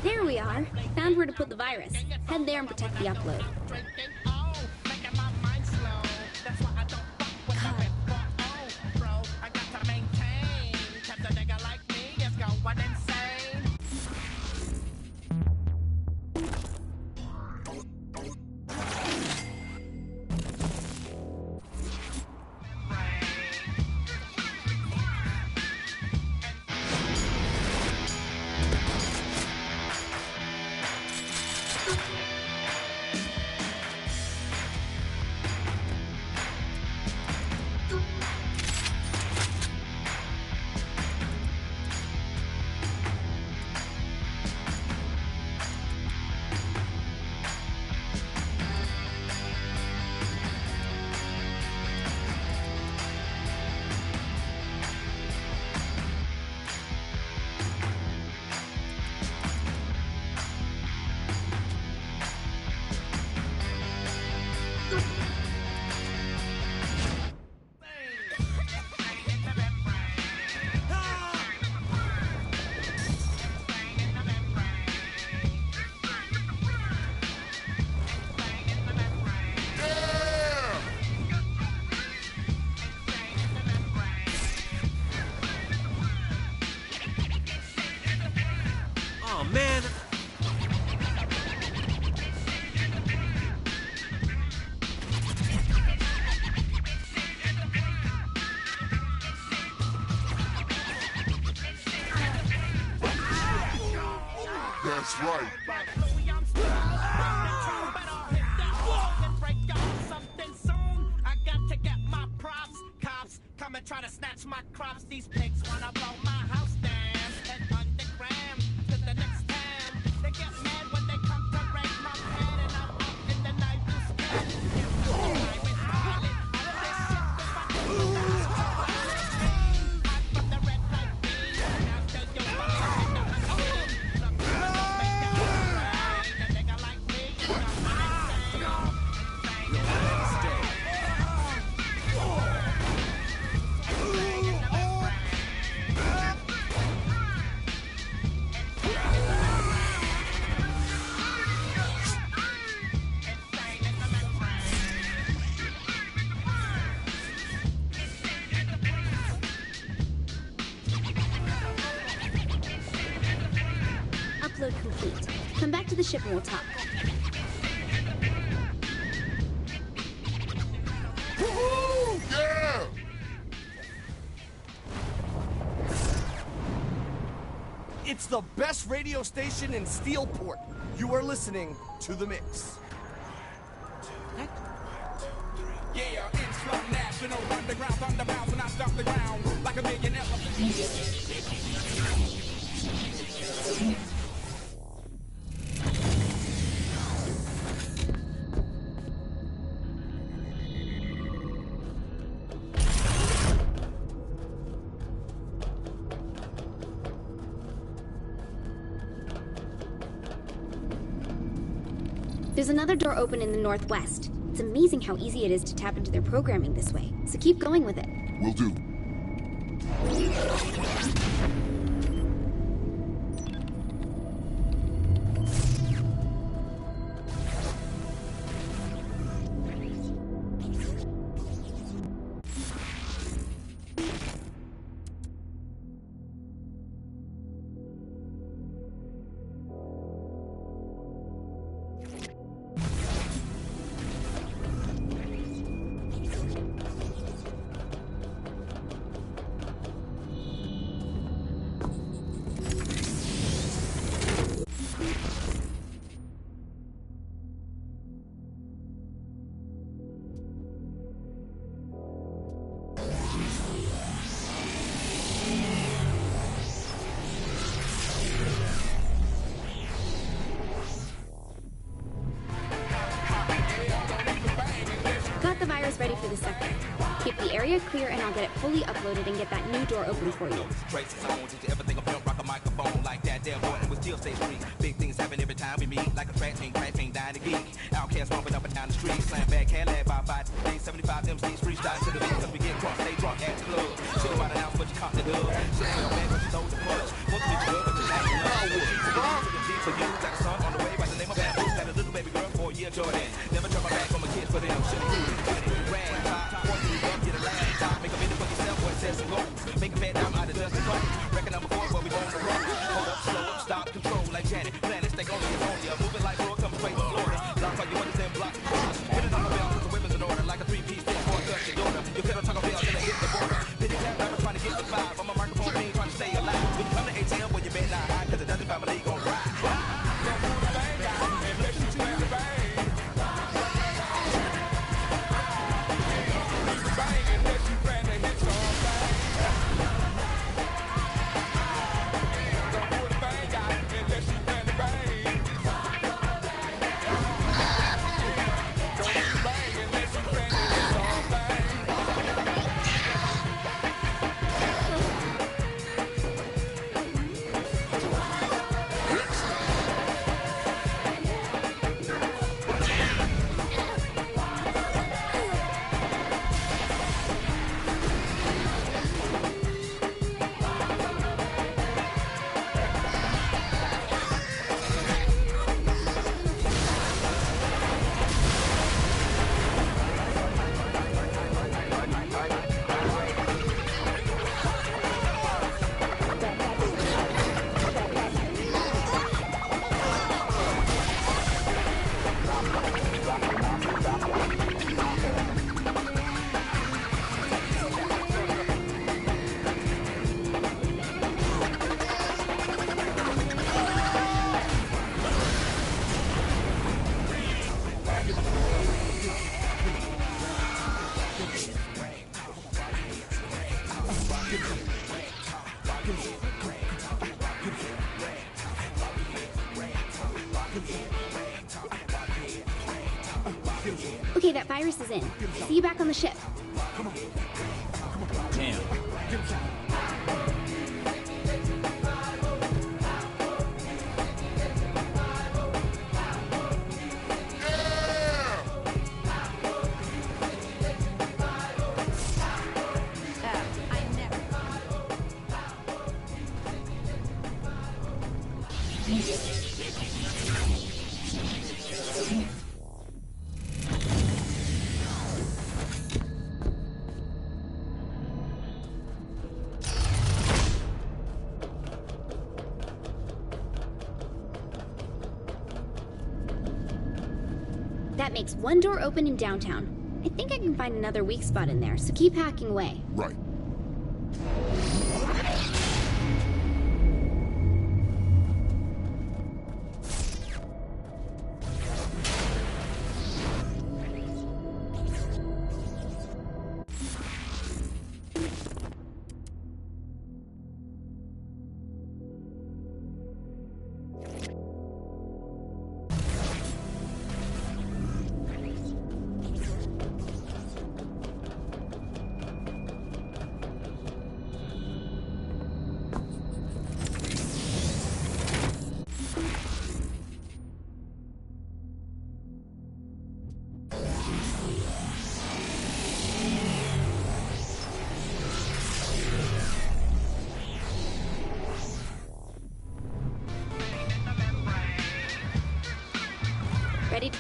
There we are. Found where to put the virus. Head there and protect the upload. Man! That's right. Come and try to snatch my crops. These pigs wanna blow my house down. And underground to the next town. They get mad when they come to raid my pad. And I'm out in the night to scared. From the red light beam. Now till you're a nigga like me, you know Upload complete. Come back to the ship and we'll talk. Woohoo! Yeah! It's the best radio station in Steelport. You are listening to The Mix. Yeah, it's from National Underground Thunderbound when I stomp the ground like a million elephants. There's another door open in the northwest. It's amazing how easy it is to tap into their programming this way, so keep going with it. Will do. Got the virus ready for the sector. Keep the area clear and I'll get it fully uploaded and get that new door open for you. Traces, I want you to everything up, rock a microphone like that there boy, and we still stay free. Big things happen every time we meet, like a track team, dying to geek. Outcast bumping up and down the street, slam back, cat lab by 75 MCs, freestyle to the beat, cause we get drunk, stay drunk at the club. Shit about an ounce, but you caught the dub. Shit ain't no man, but you know the punch. Want to be good, but you like love. For you, like a son on the way by the name of Bamboo. Got a little baby girl for a year, Jordan. Never turn my back on my kids for them. Shit ain't rag, top, want to be up, get a last top. Make a video for yourself, boy, set some goals. Make a bad down out of dust and cold. Record number 4, where we going to roll. Hold up, slow up, stop, control like Janet. Planet, stay on you. Moving like Roy, come straight from Florida. Lock all your money, then block the corners. Put it on the belt, cause the women's in order. Like a 3-piece, stick, boy, touch your daughter. You couldn't talk about till they hit the border. Pity clap, rapper trying to get the vibe. I'm a microphone being trying to stay alive. When you come to ATL, boy, you better not hide, cause the Dutton family gon' ride. Don't move the bang out, unless you slam the bang. Bang unless you ran the hits on bang. Don't move the bang out, unless you ran the bang. Don't move the bang unless you ran the hits on bang. Okay, that virus is in. See you back on the ship. Damn. That makes one door open in downtown. I think I can find another weak spot in there, so keep hacking away. Right.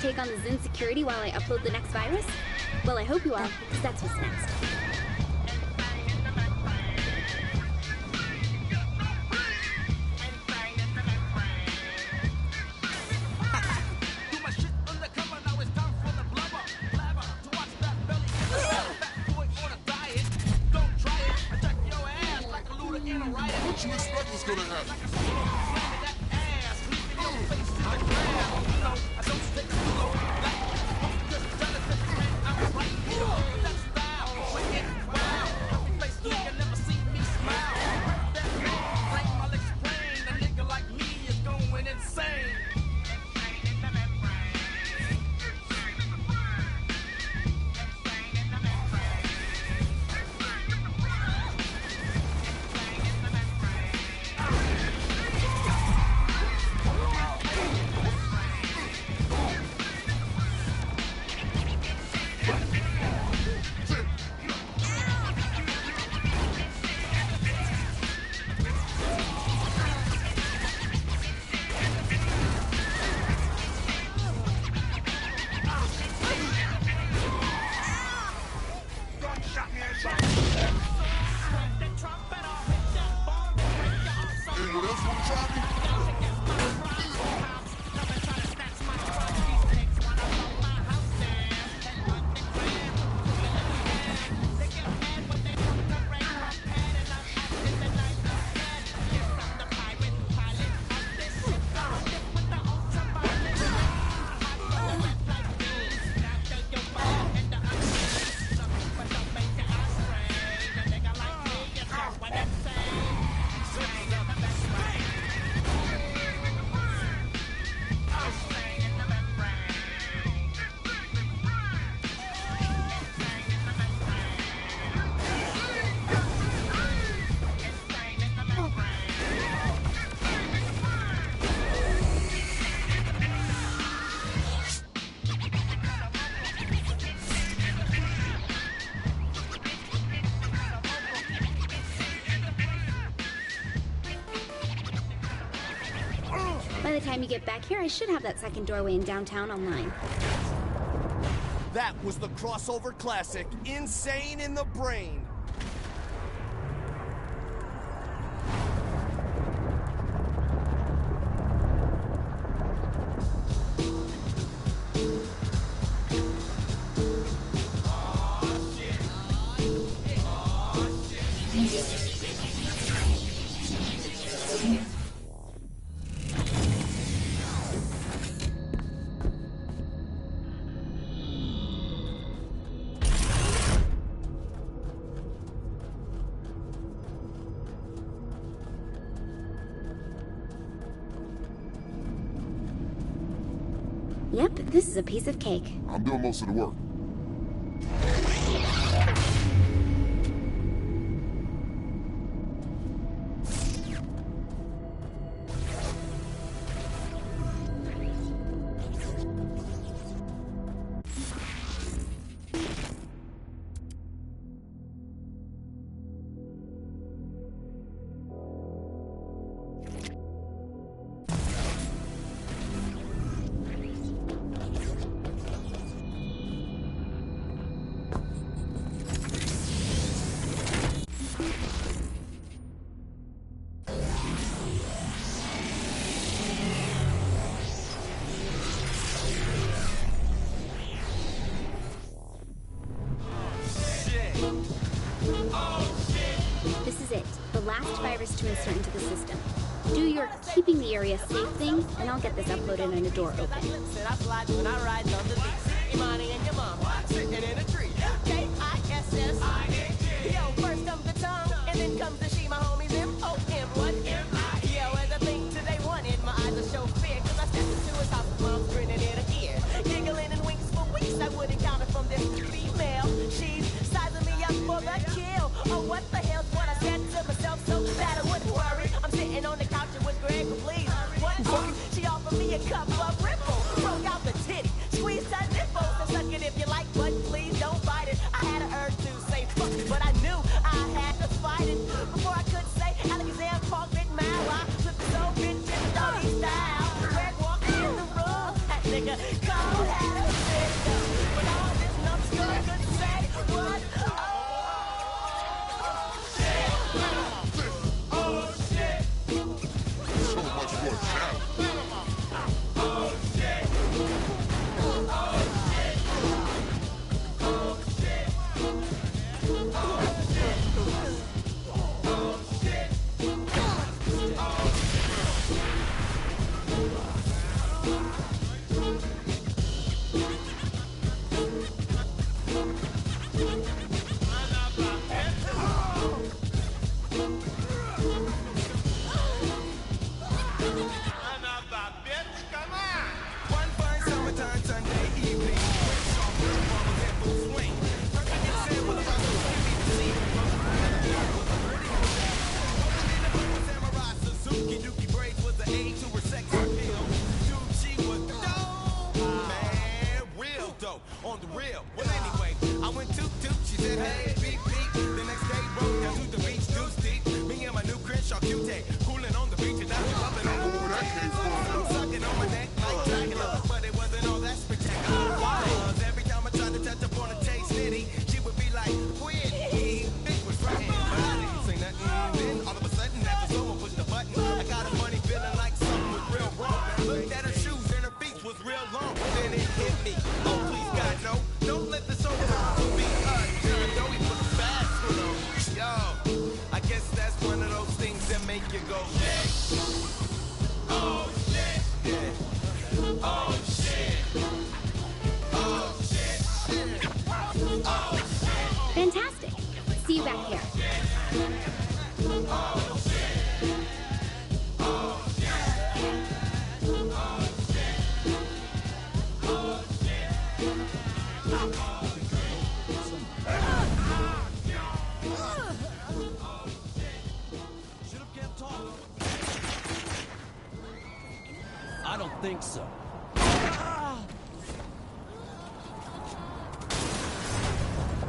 take on the Zin security while I upload the next virus? Well, I hope you are, because that's what's next. What you expect was gonna happen? Anyone else want to try me? By the time you get back here, I should have that second doorway in downtown online. That was the crossover classic, Insane in the Brain. Yep, this is a piece of cake. I'm doing most of the work. This is it, the last virus to insert into the system. Do your keeping the area safe thing, and I'll get this uploaded and a door open. Imani and your mom sitting in a tree. K-I-S-S. Yo, first comes the tongue, and then comes the she, my homies, M-O-M, what M-I? Yo, as I think today wanted, my eyes are show fear, cause I stepped into his house, mom's grinning in her ear. Giggling and winks for weeks, I wouldn't count it from this female. She's sizing me up for the kill. Oh, what the hell's what I said to myself, so that I wouldn't worry. I'm sitting on the couch with Greg, please. What? She offered me a cup of Ripple, broke out the titty, squeezed her nipples, and suck it if you like. Well, anyway, I went toot-toot. She said, hey, beep, beep. The next day, rode down to the beach, deuce deep. Me and my new Crenshaw Q-Tay, cooling on the beach, and I was bumping on the Where that came from? sucking on my neck like Dracula. But it wasn't all that spectacular. Why? 'Cause every time I tried to touch up on a taste nitty, she would be like, quit. It was right. But I didn't say nothing. Then all of a sudden, after someone pushed the button, I got a funny feeling like something was real wrong. Looked at her shoes and her feet was real long. Then it hit me. Oh, please, God, no. Don't let the soul be us. Even though he looks fast, you know. Yo, I guess that's one of those things that make you go, shit. Oh, shit. Yeah. Oh, shit. Oh, shit. Shit. Oh, shit. Fantastic. See you back here. Oh, shit. Oh, shit. Oh, shit. Oh, Should've kept talking. I don't think so.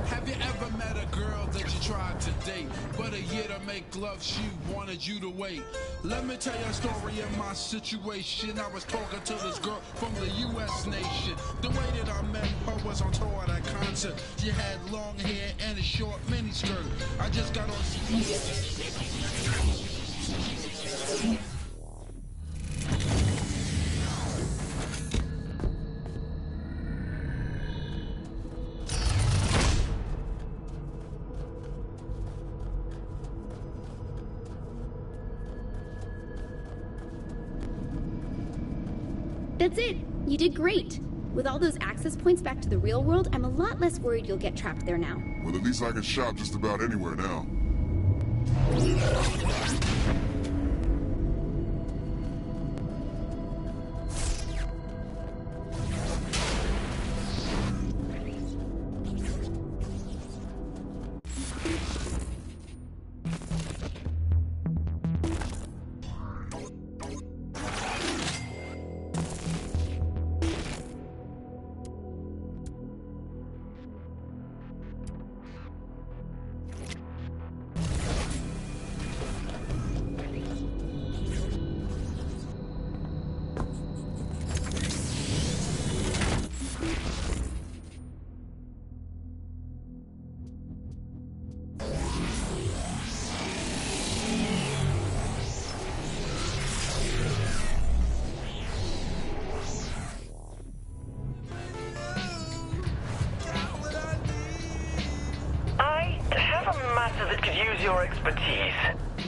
Have you ever met a girl that you tried to date, but a year to make love she wanted you to wait? Let me tell you a story of my situation. I was talking to this girl from the U.S. nation. The way that I met her was on tour at a concert. She had long hair and a short miniskirt. I just got on. That's it. You did great. With all those access points back to the real world, I'm a lot less worried you'll get trapped there now. Well, at least I can shop just about anywhere now. That could use your expertise.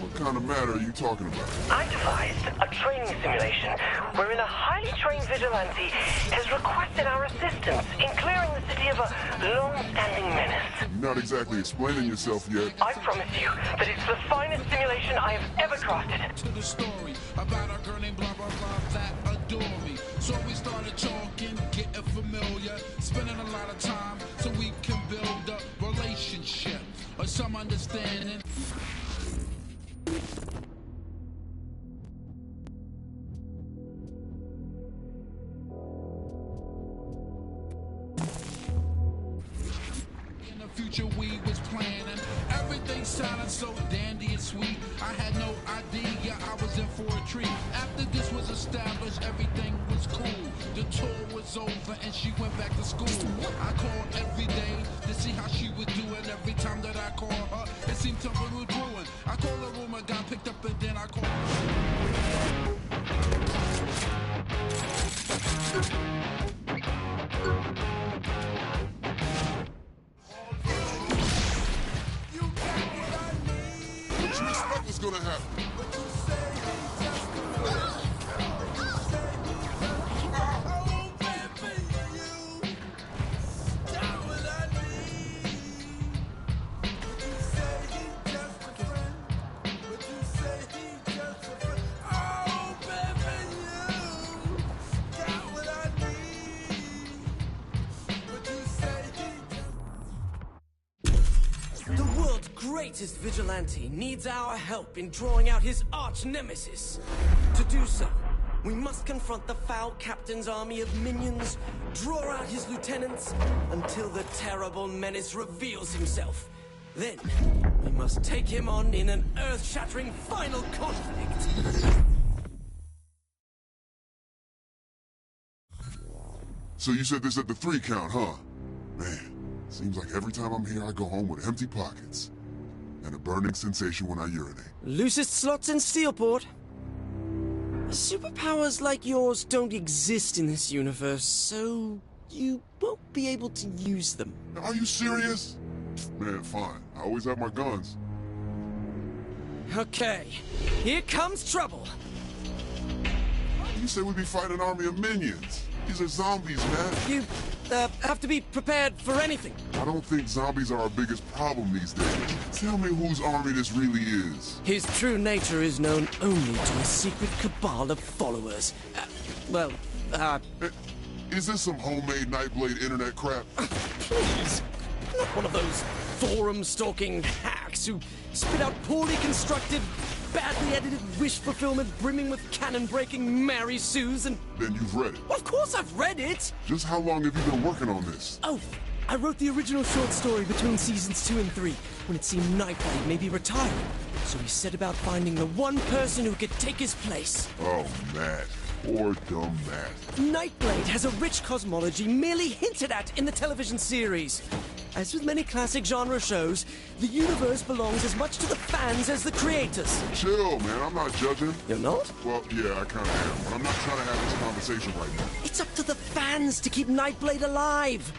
What kind of matter are you talking about? I devised a training simulation wherein a highly trained vigilante has requested our assistance in clearing the city of a long-standing menace. You're not exactly explaining yourself yet. I promise you that it's the finest simulation I have ever crafted. To the story about a girl named blah blah blah that adore me. So we started talking, getting familiar, spending a lot of time so we can build a relationship or some understanding. In the future we was planning, everything sounded so dandy and sweet. I had no idea I was in for a treat. After this was established, everything was cool. The tour was over and she went back to school. I called every day to see how she was doing. Every time that I called her, it seemed something was brewing. I called her room, I got picked up, and then I called. What you expect was gonna happen? The world's greatest vigilante needs our help in drawing out his arch nemesis. To do so, We must confront the foul captain's army of minions, draw out his lieutenants, until the terrible menace reveals himself. Then, we must take him on in an earth-shattering final conflict. So you said this at the 3 count, huh? Man, seems like every time I'm here I go home with empty pockets. And a burning sensation when I urinate. Loosest slots in Steelport. Superpowers like yours don't exist in this universe, so you won't be able to use them. Are you serious? Man, fine. I always have my guns. Okay, here comes trouble. You say we'd be fighting an army of minions. These are zombies, man. You, have to be prepared for anything. I don't think zombies are our biggest problem these days. Tell me whose army this really is. His true nature is known only to a secret cabal of followers. Is this some homemade Nightblade internet crap? Please. Not one of those forum-stalking hacks who spit out poorly constructed, badly edited wish fulfillment brimming with canon-breaking Mary Sues and... Then you've read it. Well, of course I've read it! Just how long have you been working on this? Oh, I wrote the original short story between seasons 2 and 3, when it seemed Nightblade may be retired. So he set about finding the one person who could take his place. Oh, Matt. Poor dumb Matt. Nightblade has a rich cosmology merely hinted at in the television series. As with many classic genre shows, the universe belongs as much to the fans as the creators. Chill, man. I'm not judging. You're not? Well, yeah, I kind of am, but I'm not trying to have this conversation right now. It's up to the fans to keep Nightblade alive.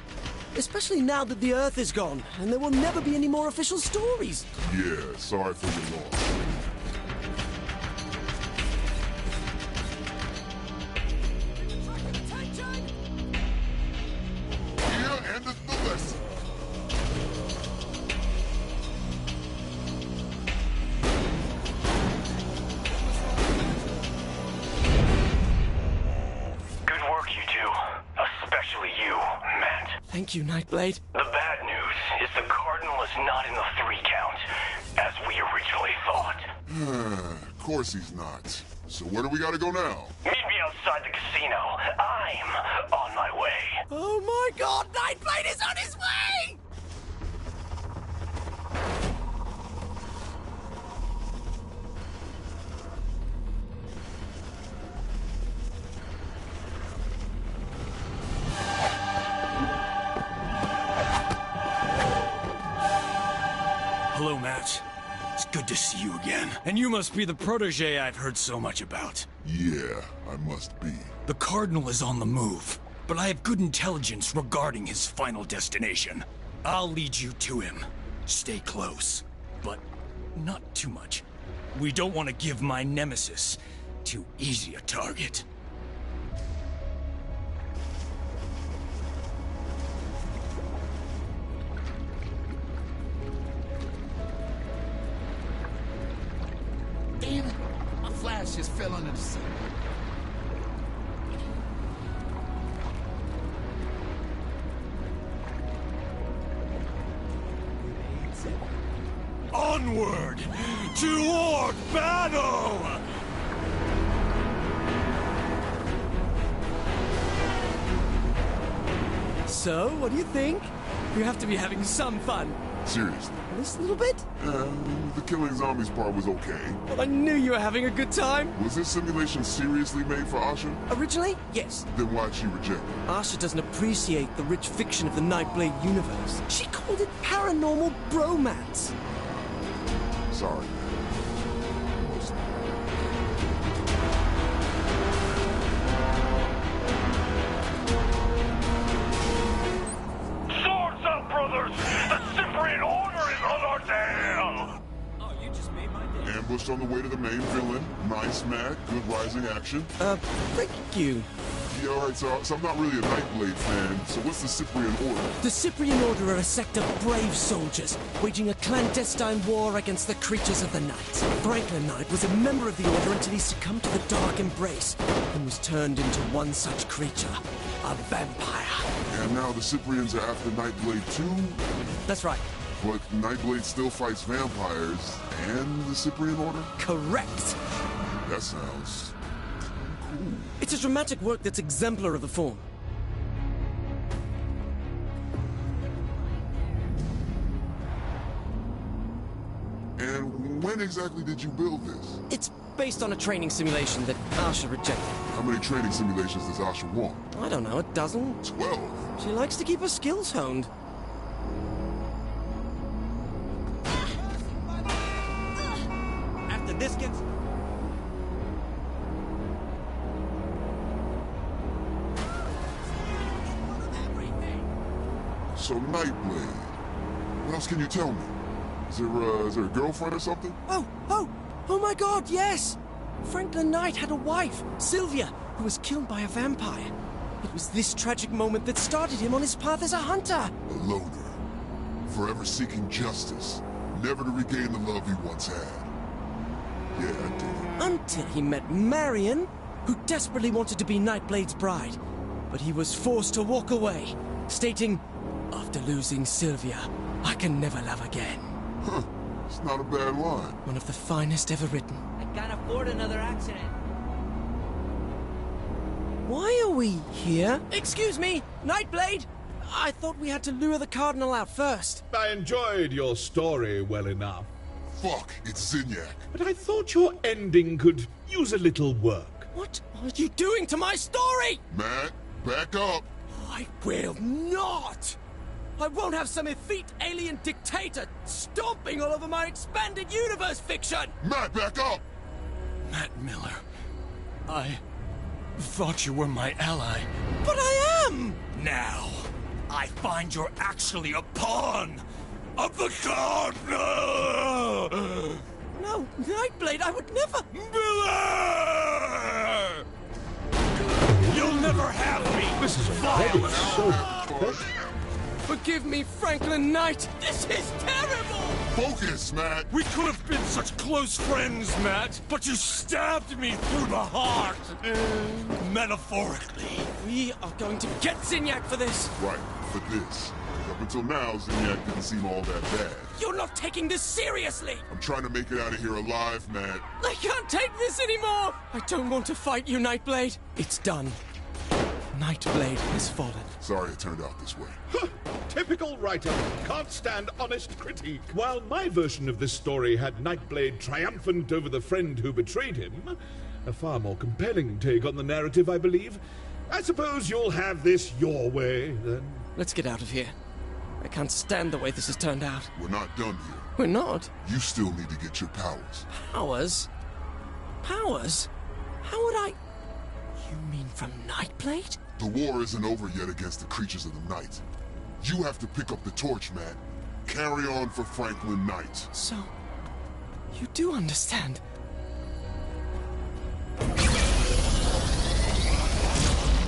Especially now that the Earth is gone, and there will never be any more official stories. Yeah, sorry for your loss. Yeah, and the lesson. Good work, you two. Especially you, Matt. Thank you, Nightblade. The bad news is the Cardinal is not in the 3 count, as we originally thought. Of course he's not. So where do we gotta go now? Meet me outside the casino. I'm on my way. Oh my god, Nightblade is on his way! Hello, Matt. It's good to see you again. And you must be the protege I've heard so much about. Yeah, I must be. The Cardinal is on the move, but I have good intelligence regarding his final destination. I'll lead you to him. Stay close, but not too much. We don't want to give my nemesis too easy a target. Damn it! My flash just fell under the seat. Onward! Toward battle! So, what do you think? You have to be having some fun. Seriously. At least a little bit? The killing zombies part was okay. Well, I knew you were having a good time. Was this simulation seriously made for Asha? Originally, yes. Then why'd she reject it? Asha doesn't appreciate the rich fiction of the Nightblade universe. She called it paranormal bromance. Sorry, man. Swords up, brothers! The Cyprian Order is on our tail! Oh, you just made my day. Ambushed on the way to the main villain. Nice, Matt. Good rising action. Thank you. Yeah, alright, so I'm not really a Nightblade fan, so what's the Cyprian Order? The Cyprian Order are a sect of brave soldiers, waging a clandestine war against the creatures of the night. Franklin Knight was a member of the Order until he succumbed to the Dark Embrace, and was turned into one such creature, a vampire. And now the Cyprians are after Nightblade too? That's right. But Nightblade still fights vampires, and the Cyprian Order? Correct. That sounds It's a dramatic work that's exemplar of the form. And when exactly did you build this? It's based on a training simulation that Asha rejected. How many training simulations does Asha want? I don't know, a dozen? 12. She likes to keep her skills honed. After this gets... So Nightblade. What else can you tell me? Is there a girlfriend or something? Oh my god, yes! Franklin Knight had a wife, Sylvia, who was killed by a vampire. It was this tragic moment that started him on his path as a hunter. A loner. Forever seeking justice. Never to regain the love he once had. Yeah, I did it. Until he met Marion, who desperately wanted to be Nightblade's bride. But he was forced to walk away, stating, "After losing Sylvia, I can never love again." Huh. It's not a bad line. One of the finest ever written. I can't afford another accident. Why are we here? Excuse me, Nightblade! I thought we had to lure the Cardinal out first. I enjoyed your story well enough. Fuck, it's Zinyak. But I thought your ending could use a little work. What are you doing to my story? Matt, back up. I will not! I won't have some effete alien dictator stomping all over my expanded universe fiction! Matt, back up! Matt Miller, I thought you were my ally. But I am! Now, I find you're actually a pawn of the Cardinal! No, Nightblade, I would never... Miller! You'll never have me! This is already so pathetic. Forgive me, Franklin Knight! This is terrible! Focus, Matt! We could have been such close friends, Matt, but you stabbed me through the heart! Metaphorically. We are going to get Zinyak for this! Right, for this. Up until now, Zinyak didn't seem all that bad. You're not taking this seriously! I'm trying to make it out of here alive, Matt. I can't take this anymore! I don't want to fight you, Nightblade. It's done. Nightblade has fallen. Sorry it turned out this way. Typical writer. Can't stand honest critique. While my version of this story had Nightblade triumphant over the friend who betrayed him, a far more compelling take on the narrative, I believe. I suppose you'll have this your way, then. Let's get out of here. I can't stand the way this has turned out. We're not done here. We're not? You still need to get your powers. Powers? Powers? How would I... You mean from Nightblade? The war isn't over yet against the creatures of the night. You have to pick up the torch, Matt. Carry on for Franklin Knight. So, you do understand.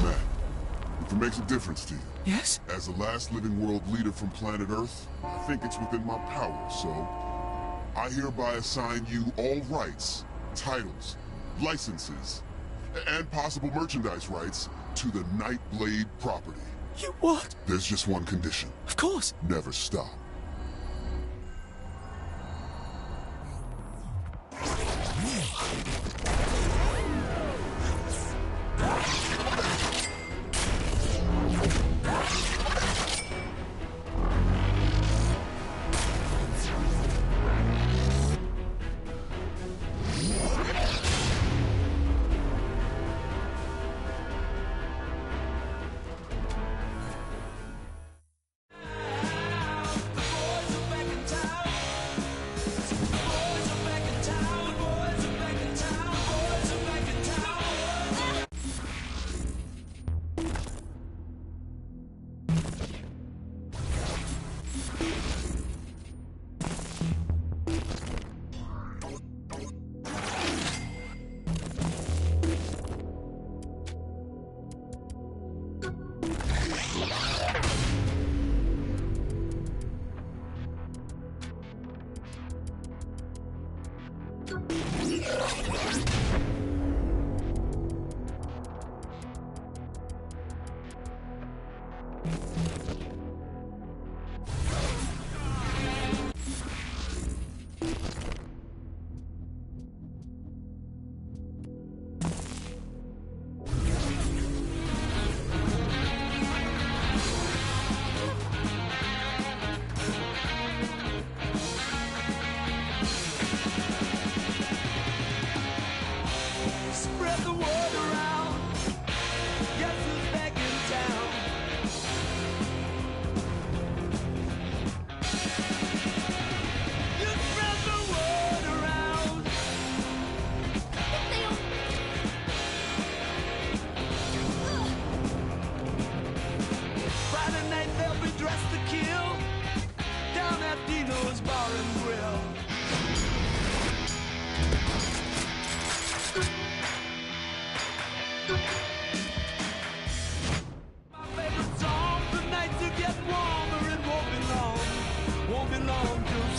Matt, if it makes a difference to you. Yes? As the last living world leader from planet Earth, I think it's within my power, so... I hereby assign you all rights, titles, licenses, and possible merchandise rights to the Nightblade property. You what? There's just one condition. Of course. Never stop.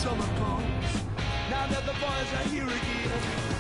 summer comes. Now that the boys are here again,